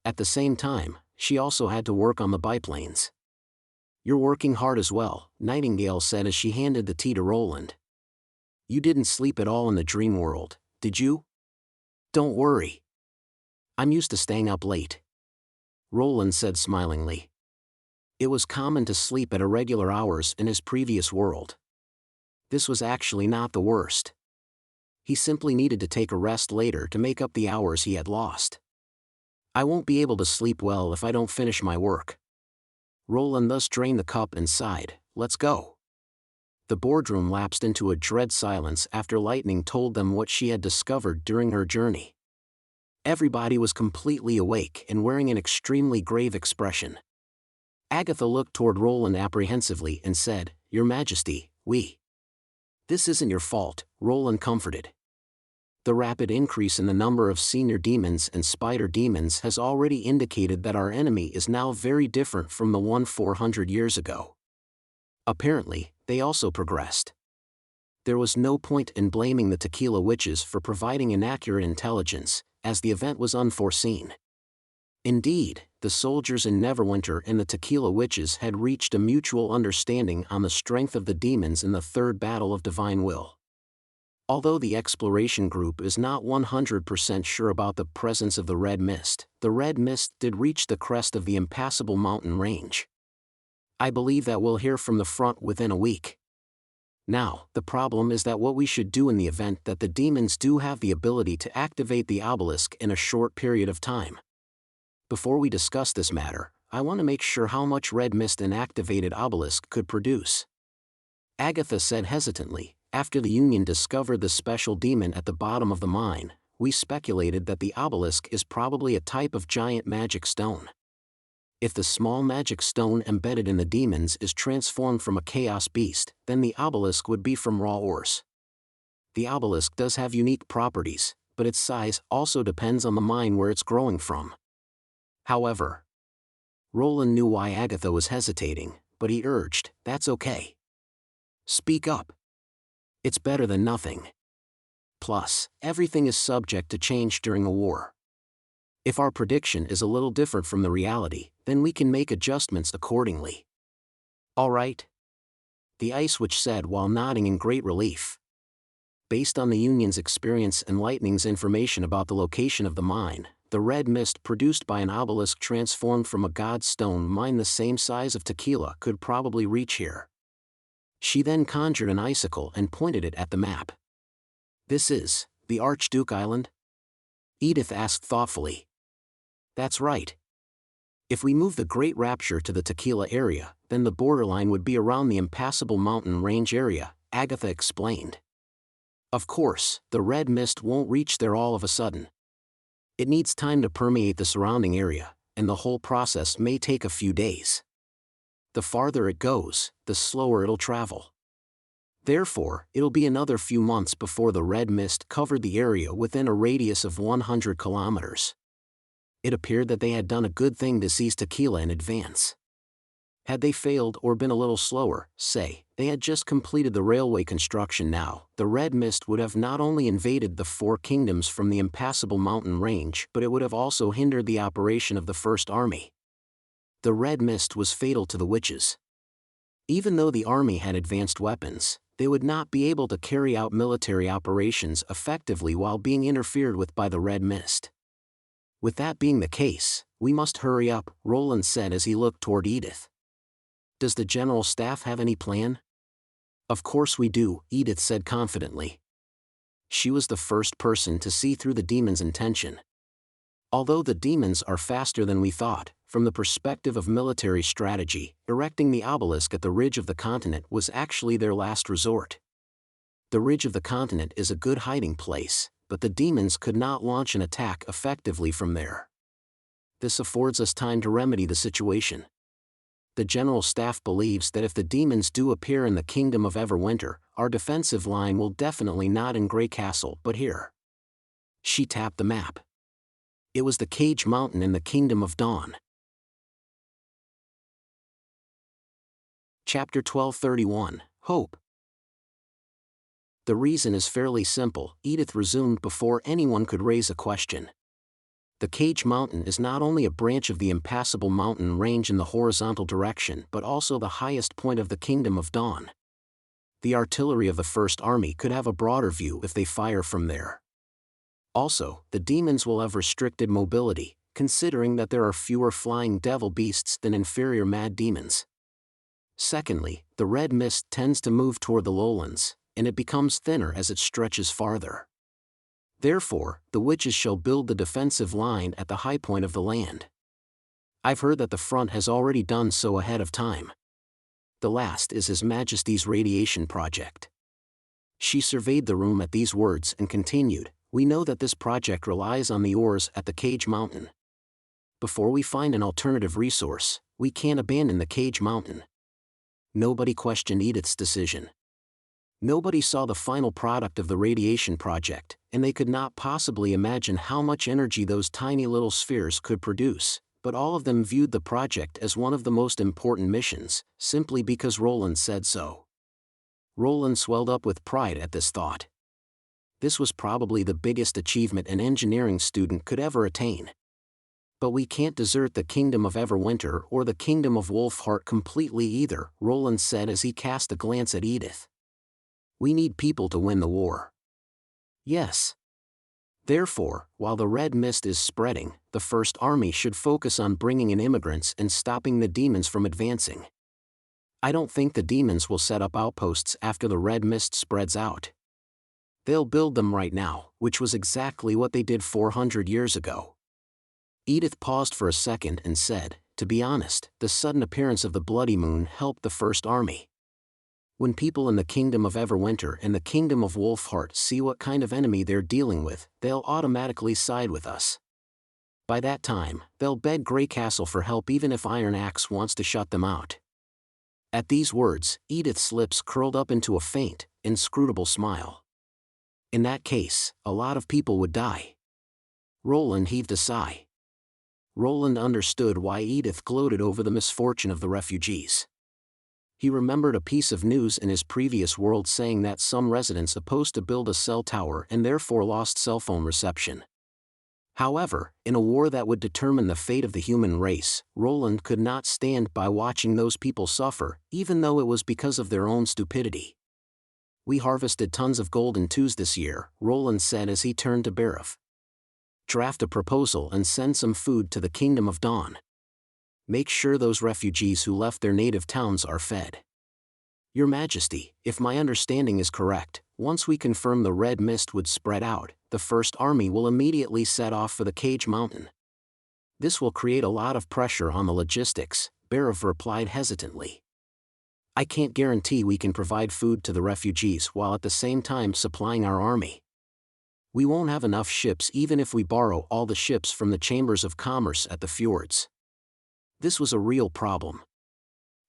At the same time, she also had to work on the biplanes. You're working hard as well, Nightingale said as she handed the tea to Roland. You didn't sleep at all in the dream world, did you? Don't worry. I'm used to staying up late. Roland said smilingly. It was common to sleep at irregular hours in his previous world. This was actually not the worst. He simply needed to take a rest later to make up the hours he had lost. I won't be able to sleep well if I don't finish my work. Roland thus drained the cup and sighed, let's go. The boardroom lapsed into a dread silence after Lightning told them what she had discovered during her journey. Everybody was completely awake and wearing an extremely grave expression. Agatha looked toward Roland apprehensively and said, Your Majesty, This isn't your fault, Roland comforted. The rapid increase in the number of senior demons and spider demons has already indicated that our enemy is now very different from the one 400 years ago. Apparently, they also progressed. There was no point in blaming the Tequila Witches for providing inaccurate intelligence, as the event was unforeseen. Indeed, the soldiers in Neverwinter and the Tequila Witches had reached a mutual understanding on the strength of the demons in the Third Battle of Divine Will. Although the exploration group is not 100% sure about the presence of the Red Mist did reach the crest of the impassable mountain range. I believe that we'll hear from the front within a week. Now, the problem is that what we should do in the event that the demons do have the ability to activate the obelisk in a short period of time. Before we discuss this matter, I want to make sure how much red mist an activated obelisk could produce. Agatha said hesitantly, after the Union discovered the special demon at the bottom of the mine, we speculated that the obelisk is probably a type of giant magic stone. If the small magic stone embedded in the demons is transformed from a chaos beast, then the obelisk would be from raw ores. The obelisk does have unique properties, but its size also depends on the mine where it's growing from. However, Roland knew why Agatha was hesitating, but he urged, that's okay. Speak up. It's better than nothing. Plus, everything is subject to change during a war. If our prediction is a little different from the reality, then we can make adjustments accordingly. All right? The Ice Witch said while nodding in great relief. Based on the Union's experience and Lightning's information about the location of the mine, the red mist produced by an obelisk transformed from a god stone mine the same size of Tequila could probably reach here. She then conjured an icicle and pointed it at the map. This is the Archduke Island? Edith asked thoughtfully. That's right. If we move the Great Rapture to the Tequila area, then the borderline would be around the impassable mountain range area, Agatha explained. Of course, the red mist won't reach there all of a sudden. It needs time to permeate the surrounding area, and the whole process may take a few days. The farther it goes, the slower it'll travel. Therefore, it'll be another few months before the red mist covered the area within a radius of 100 kilometers. It appeared that they had done a good thing to seize Tequila in advance. Had they failed or been a little slower, say, they had just completed the railway construction now, the red mist would have not only invaded the four kingdoms from the impassable mountain range, but it would have also hindered the operation of the First Army. The red mist was fatal to the witches. Even though the army had advanced weapons, they would not be able to carry out military operations effectively while being interfered with by the red mist. With that being the case, we must hurry up, Roland said as he looked toward Edith. Does the general staff have any plan? Of course we do, Edith said confidently. She was the first person to see through the demon's intention. Although the demons are faster than we thought, from the perspective of military strategy, erecting the obelisk at the ridge of the continent was actually their last resort. The ridge of the continent is a good hiding place, but the demons could not launch an attack effectively from there. This affords us time to remedy the situation. The general staff believes that if the demons do appear in the kingdom of Everwinter, our defensive line will definitely not in Grey Castle but here. She tapped the map. It was the Cage Mountain in the Kingdom of Dawn. Chapter 1231, Hope. The reason is fairly simple, Edith resumed before anyone could raise a question. The Cage Mountain is not only a branch of the impassable mountain range in the horizontal direction but also the highest point of the Kingdom of Dawn. The artillery of the First Army could have a broader view if they fire from there. Also, the demons will have restricted mobility, considering that there are fewer flying devil beasts than inferior mad demons. Secondly, the red mist tends to move toward the lowlands, and it becomes thinner as it stretches farther. Therefore, the witches shall build the defensive line at the high point of the land. I've heard that the front has already done so ahead of time. The last is His Majesty's radiation project. She surveyed the room at these words and continued, we know that this project relies on the ores at the Cage Mountain. Before we find an alternative resource, we can't abandon the Cage Mountain. Nobody questioned Edith's decision. Nobody saw the final product of the radiation project, and they could not possibly imagine how much energy those tiny little spheres could produce, but all of them viewed the project as one of the most important missions, simply because Roland said so. Roland swelled up with pride at this thought. This was probably the biggest achievement an engineering student could ever attain. But we can't desert the Kingdom of Everwinter or the Kingdom of Wolfheart completely either, Roland said as he cast a glance at Edith. We need people to win the war. Yes. Therefore, while the red mist is spreading, the First Army should focus on bringing in immigrants and stopping the demons from advancing. I don't think the demons will set up outposts after the red mist spreads out. They'll build them right now, which was exactly what they did 400 years ago. Edith paused for a second and said, to be honest, the sudden appearance of the Bloody Moon helped the First Army. When people in the Kingdom of Everwinter and the Kingdom of Wolfheart see what kind of enemy they're dealing with, they'll automatically side with us. By that time, they'll beg Grey Castle for help even if Iron Axe wants to shut them out. At these words, Edith's lips curled up into a faint, inscrutable smile. In that case, a lot of people would die. Roland heaved a sigh. Roland understood why Edith gloated over the misfortune of the refugees. He remembered a piece of news in his previous world saying that some residents opposed to build a cell tower and therefore lost cell phone reception. However, in a war that would determine the fate of the human race, Roland could not stand by watching those people suffer, even though it was because of their own stupidity. We harvested tons of golden twos this year, Roland said as he turned to Barav. Draft a proposal and send some food to the Kingdom of Dawn. Make sure those refugees who left their native towns are fed. Your Majesty, if my understanding is correct, once we confirm the red mist would spread out, the First Army will immediately set off for the Cage Mountain. This will create a lot of pressure on the logistics, Barav replied hesitantly. I can't guarantee we can provide food to the refugees while at the same time supplying our army. We won't have enough ships even if we borrow all the ships from the chambers of commerce at the fjords. This was a real problem.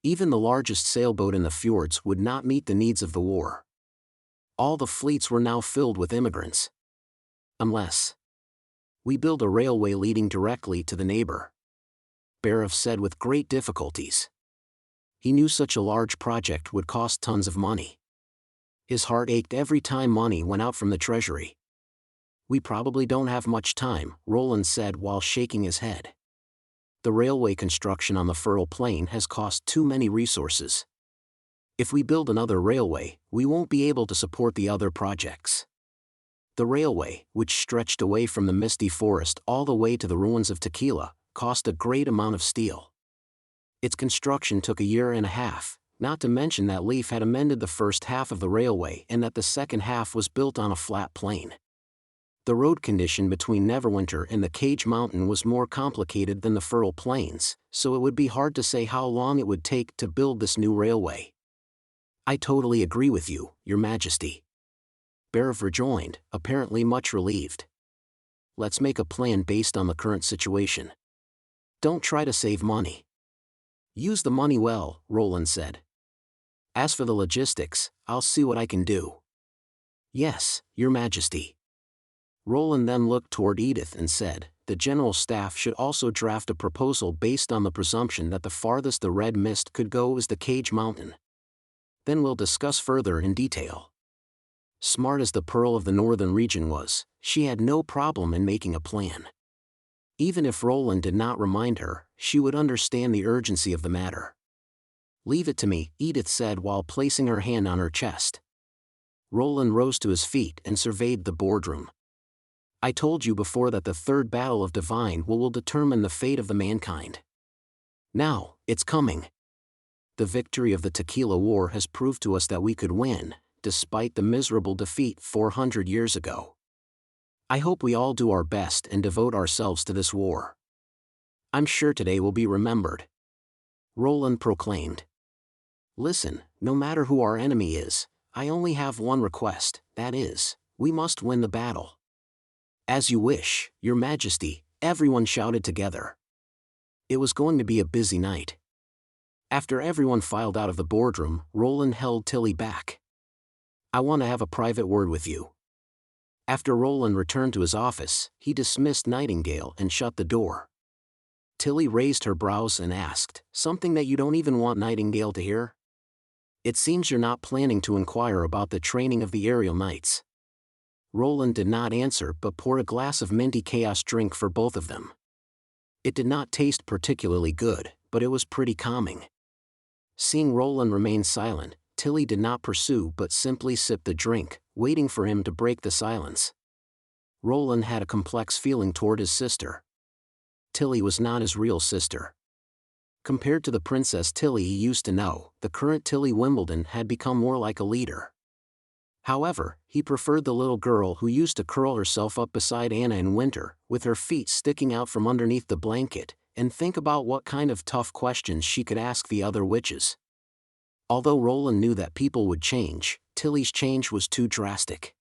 Even the largest sailboat in the fjords would not meet the needs of the war. All the fleets were now filled with immigrants. Unless we build a railway leading directly to the neighbor, Barav said with great difficulties. He knew such a large project would cost tons of money. His heart ached every time money went out from the treasury. "We probably don't have much time," Roland said while shaking his head. "The railway construction on the Furl Plain has cost too many resources. If we build another railway, we won't be able to support the other projects." The railway, which stretched away from the misty forest all the way to the ruins of Tequila, cost a great amount of steel. Its construction took a year and a half, not to mention that Leif had amended the first half of the railway and that the second half was built on a flat plain. The road condition between Neverwinter and the Cage Mountain was more complicated than the Furl Plains, so it would be hard to say how long it would take to build this new railway. "I totally agree with you, Your Majesty," Berev rejoined, apparently much relieved. "Let's make a plan based on the current situation. Don't try to save money. Use the money well," Roland said. "As for the logistics, I'll see what I can do." "Yes, Your Majesty." Roland then looked toward Edith and said, "The General Staff should also draft a proposal based on the presumption that the farthest the red mist could go is the Cage Mountain. Then we'll discuss further in detail." Smart as the Pearl of the Northern region was, she had no problem in making a plan. Even if Roland did not remind her, she would understand the urgency of the matter. "Leave it to me," Edith said while placing her hand on her chest. Roland rose to his feet and surveyed the boardroom. "I told you before that the third battle of Divine will determine the fate of the mankind. Now, it's coming. The victory of the Tequila War has proved to us that we could win, despite the miserable defeat 400 years ago. I hope we all do our best and devote ourselves to this war. I'm sure today will be remembered," Roland proclaimed. "Listen, no matter who our enemy is, I only have one request, that is, we must win the battle." "As you wish, Your Majesty," everyone shouted together. It was going to be a busy night. After everyone filed out of the boardroom, Roland held Tilly back. "I want to have a private word with you." After Roland returned to his office, he dismissed Nightingale and shut the door. Tilly raised her brows and asked, "Something that you don't even want Nightingale to hear? It seems you're not planning to inquire about the training of the aerial knights." Roland did not answer but poured a glass of minty chaos drink for both of them. It did not taste particularly good, but it was pretty calming. Seeing Roland remain silent, Tilly did not pursue but simply sipped the drink, waiting for him to break the silence. Roland had a complex feeling toward his sister. Tilly was not his real sister. Compared to the Princess Tilly he used to know, the current Tilly Wimbledon had become more like a leader. However, he preferred the little girl who used to curl herself up beside Anna in winter, with her feet sticking out from underneath the blanket, and think about what kind of tough questions she could ask the other witches. Although Roland knew that people would change, Tilly's change was too drastic.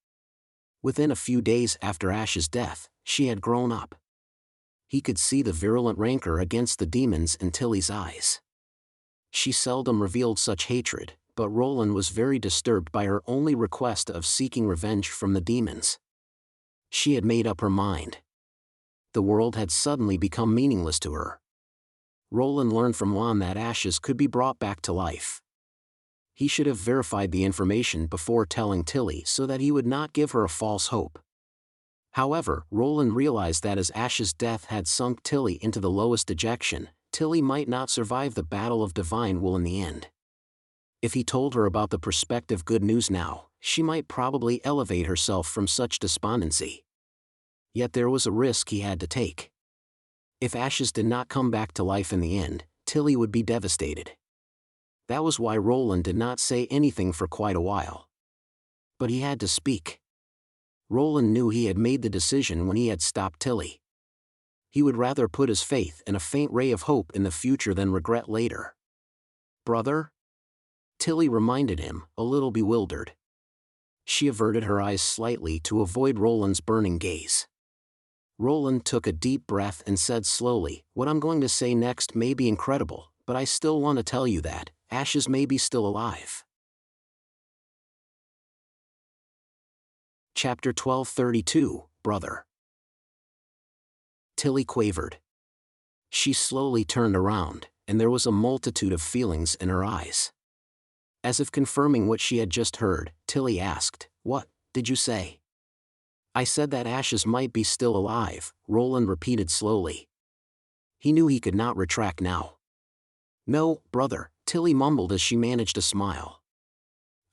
Within a few days after Ash's death, she had grown up. He could see the virulent rancor against the demons in Tilly's eyes. She seldom revealed such hatred, but Roland was very disturbed by her only request of seeking revenge from the demons. She had made up her mind. The world had suddenly become meaningless to her. Roland learned from Juan that ashes could be brought back to life. He should have verified the information before telling Tilly so that he would not give her a false hope. However, Roland realized that as Ash's death had sunk Tilly into the lowest dejection, Tilly might not survive the battle of Divine Will in the end. If he told her about the prospective good news now, she might probably elevate herself from such despondency. Yet there was a risk he had to take. If Ashes did not come back to life in the end, Tilly would be devastated. That was why Roland did not say anything for quite a while. But he had to speak. Roland knew he had made the decision when he had stopped Tilly. He would rather put his faith in a faint ray of hope in the future than regret later. "Brother?" Tilly reminded him, a little bewildered. She averted her eyes slightly to avoid Roland's burning gaze. Roland took a deep breath and said slowly, "What I'm going to say next may be incredible, but I still want to tell you that Ashes may be still alive." Chapter 1232, Brother. Tilly quavered. She slowly turned around, and there was a multitude of feelings in her eyes. As if confirming what she had just heard, Tilly asked, "What did you say?" "I said that Ashes might be still alive," Roland repeated slowly. He knew he could not retract now. "No, brother," Tilly mumbled as she managed a smile.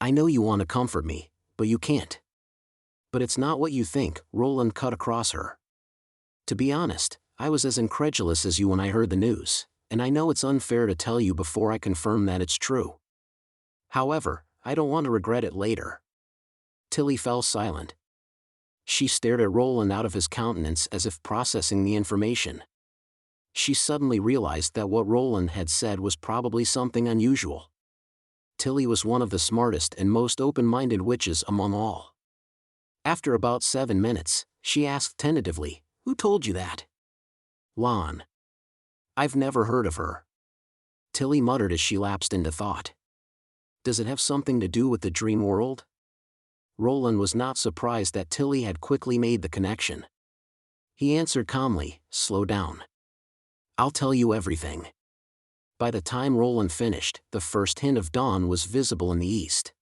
"I know you want to comfort me, but you can't." "But it's not what you think," Roland cut across her. "To be honest, I was as incredulous as you when I heard the news, and I know it's unfair to tell you before I confirm that it's true. However, I don't want to regret it later." Tilly fell silent. She stared at Roland out of his countenance as if processing the information. She suddenly realized that what Roland had said was probably something unusual. Tilly was one of the smartest and most open-minded witches among all. After about 7 minutes, she asked tentatively, "Who told you that?" "Lon. I've never heard of her." Tilly muttered as she lapsed into thought. "Does it have something to do with the dream world?" Roland was not surprised that Tilly had quickly made the connection. He answered calmly, "Slow down. I'll tell you everything." By the time Roland finished, the first hint of dawn was visible in the east.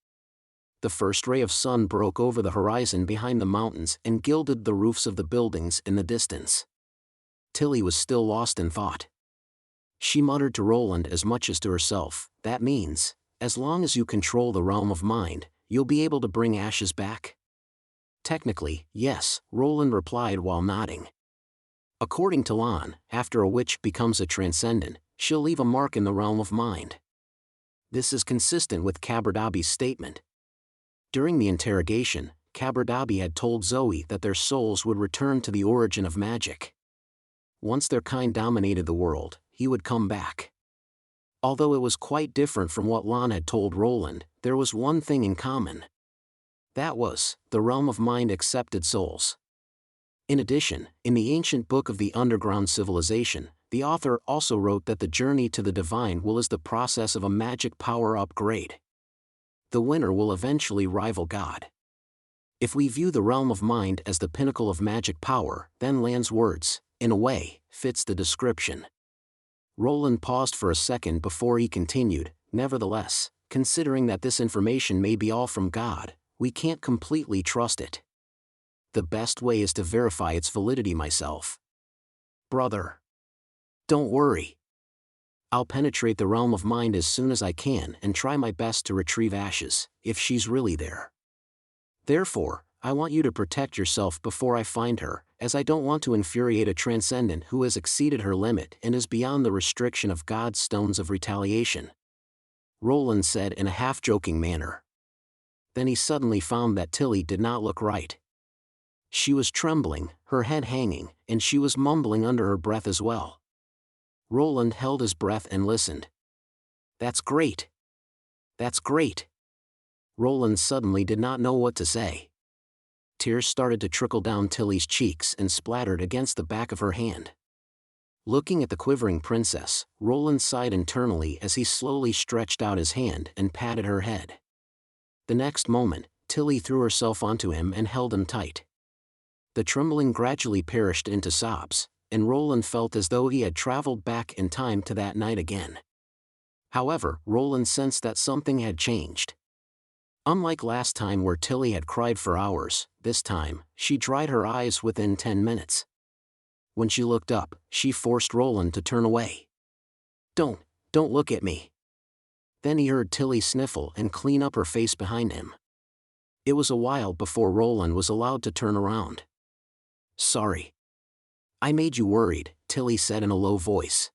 The first ray of sun broke over the horizon behind the mountains and gilded the roofs of the buildings in the distance. Tilly was still lost in thought. She muttered to Roland as much as to herself, "That means, as long as you control the realm of mind, you'll be able to bring Ashes back?" "Technically, yes," Roland replied while nodding. "According to Lon, after a witch becomes a transcendent, she'll leave a mark in the realm of mind. This is consistent with Caberdabi's statement. During the interrogation, Caberdabi had told Zoe that their souls would return to the origin of magic. Once their kind dominated the world, he would come back. Although it was quite different from what Lon had told Roland, there was one thing in common. That was, the realm of mind accepted souls. In addition, in the ancient book of the underground civilization, the author also wrote that the journey to the divine will is the process of a magic power upgrade. The winner will eventually rival God. If we view the realm of mind as the pinnacle of magic power, then Lan's words, in a way, fits the description. Roland paused for a second before he continued, "Nevertheless, considering that this information may be all from God, we can't completely trust it. The best way is to verify its validity myself. Brother. Don't worry. I'll penetrate the realm of mind as soon as I can and try my best to retrieve Ashes, if she's really there. Therefore, I want you to protect yourself before I find her, as I don't want to infuriate a transcendent who has exceeded her limit and is beyond the restriction of God's stones of retaliation," Roland said in a half-joking manner. Then he suddenly found that Tilly did not look right. She was trembling, her head hanging, and she was mumbling under her breath as well. Roland held his breath and listened. "That's great. That's great." Roland suddenly did not know what to say. Tears started to trickle down Tilly's cheeks and splattered against the back of her hand. Looking at the quivering princess, Roland sighed internally as he slowly stretched out his hand and patted her head. The next moment, Tilly threw herself onto him and held him tight. The trembling gradually perished into sobs, and Roland felt as though he had traveled back in time to that night again. However, Roland sensed that something had changed. Unlike last time where Tilly had cried for hours, this time, she dried her eyes within 10 minutes. When she looked up, she forced Roland to turn away. Don't look at me." Then he heard Tilly sniffle and clean up her face behind him. It was a while before Roland was allowed to turn around. "Sorry. I made you worried," Tilly said in a low voice.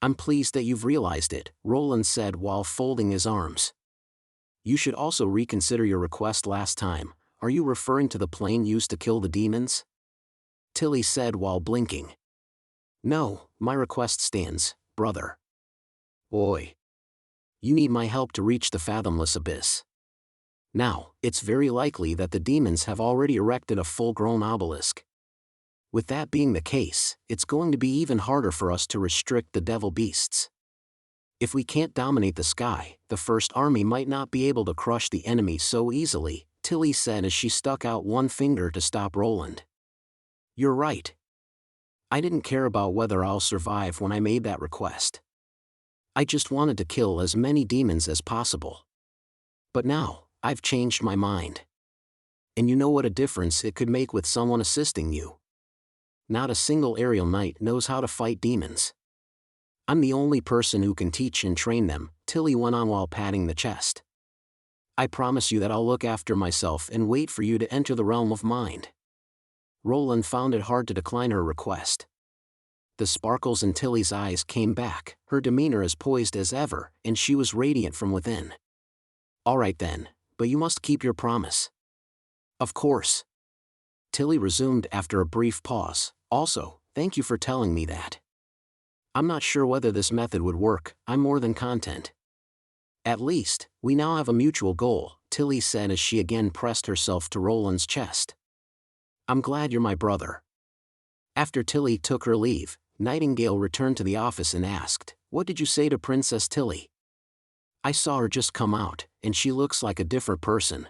"I'm pleased that you've realized it," Roland said while folding his arms. "You should also reconsider your request last time. Are you referring to the plane used to kill the demons?" Tilly said while blinking. "No, my request stands, brother. Boy. You need my help to reach the fathomless abyss. Now, it's very likely that the demons have already erected a full-grown obelisk. With that being the case, it's going to be even harder for us to restrict the devil beasts. If we can't dominate the sky, the First Army might not be able to crush the enemy so easily," Tilly said as she stuck out one finger to stop Roland. "You're right. I didn't care about whether I'll survive when I made that request. I just wanted to kill as many demons as possible. But now, I've changed my mind. And you know what a difference it could make with someone assisting you. Not a single aerial knight knows how to fight demons. I'm the only person who can teach and train them, Tilly went on while patting the chest. I promise you that I'll look after myself and wait for you to enter the realm of mind. Roland found it hard to decline her request. The sparkles in Tilly's eyes came back, her demeanor as poised as ever, and she was radiant from within. All right then, but you must keep your promise. Of course. Tilly resumed after a brief pause. Also, thank you for telling me that. I'm not sure whether this method would work, I'm more than content. At least, we now have a mutual goal, Tilly said as she again pressed herself to Roland's chest. I'm glad you're my brother. After Tilly took her leave, Nightingale returned to the office and asked, What did you say to Princess Tilly? I saw her just come out, and she looks like a different person.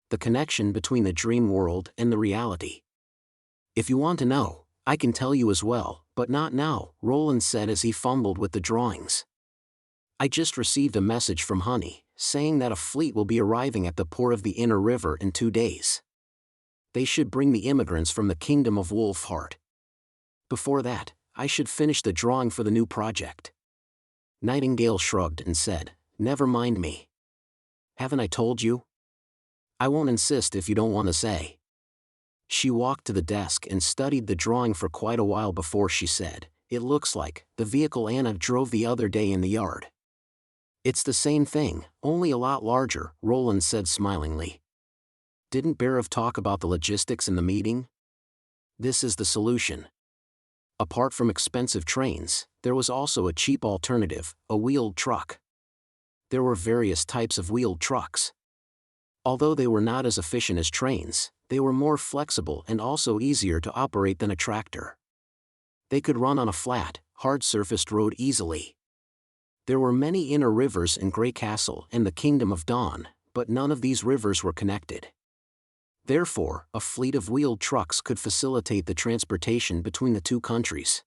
The connection between the dream world and the reality. If you want to know, I can tell you as well, but not now, Roland said as he fumbled with the drawings. I just received a message from Honey, saying that a fleet will be arriving at the port of the Inner River in 2 days. They should bring the immigrants from the Kingdom of Wolfheart. Before that, I should finish the drawing for the new project. Nightingale shrugged and said, Never mind me. Haven't I told you? I won't insist if you don't want to say. She walked to the desk and studied the drawing for quite a while before she said, It looks like the vehicle Anna drove the other day in the yard. It's the same thing, only a lot larger, Roland said smilingly. Didn't Barav talk about the logistics in the meeting? This is the solution. Apart from expensive trains, there was also a cheap alternative, a wheeled truck. There were various types of wheeled trucks. Although they were not as efficient as trains, they were more flexible and also easier to operate than a tractor. They could run on a flat, hard-surfaced road easily. There were many inner rivers in Grey Castle and the Kingdom of Dawn, but none of these rivers were connected. Therefore, a fleet of wheeled trucks could facilitate the transportation between the two countries.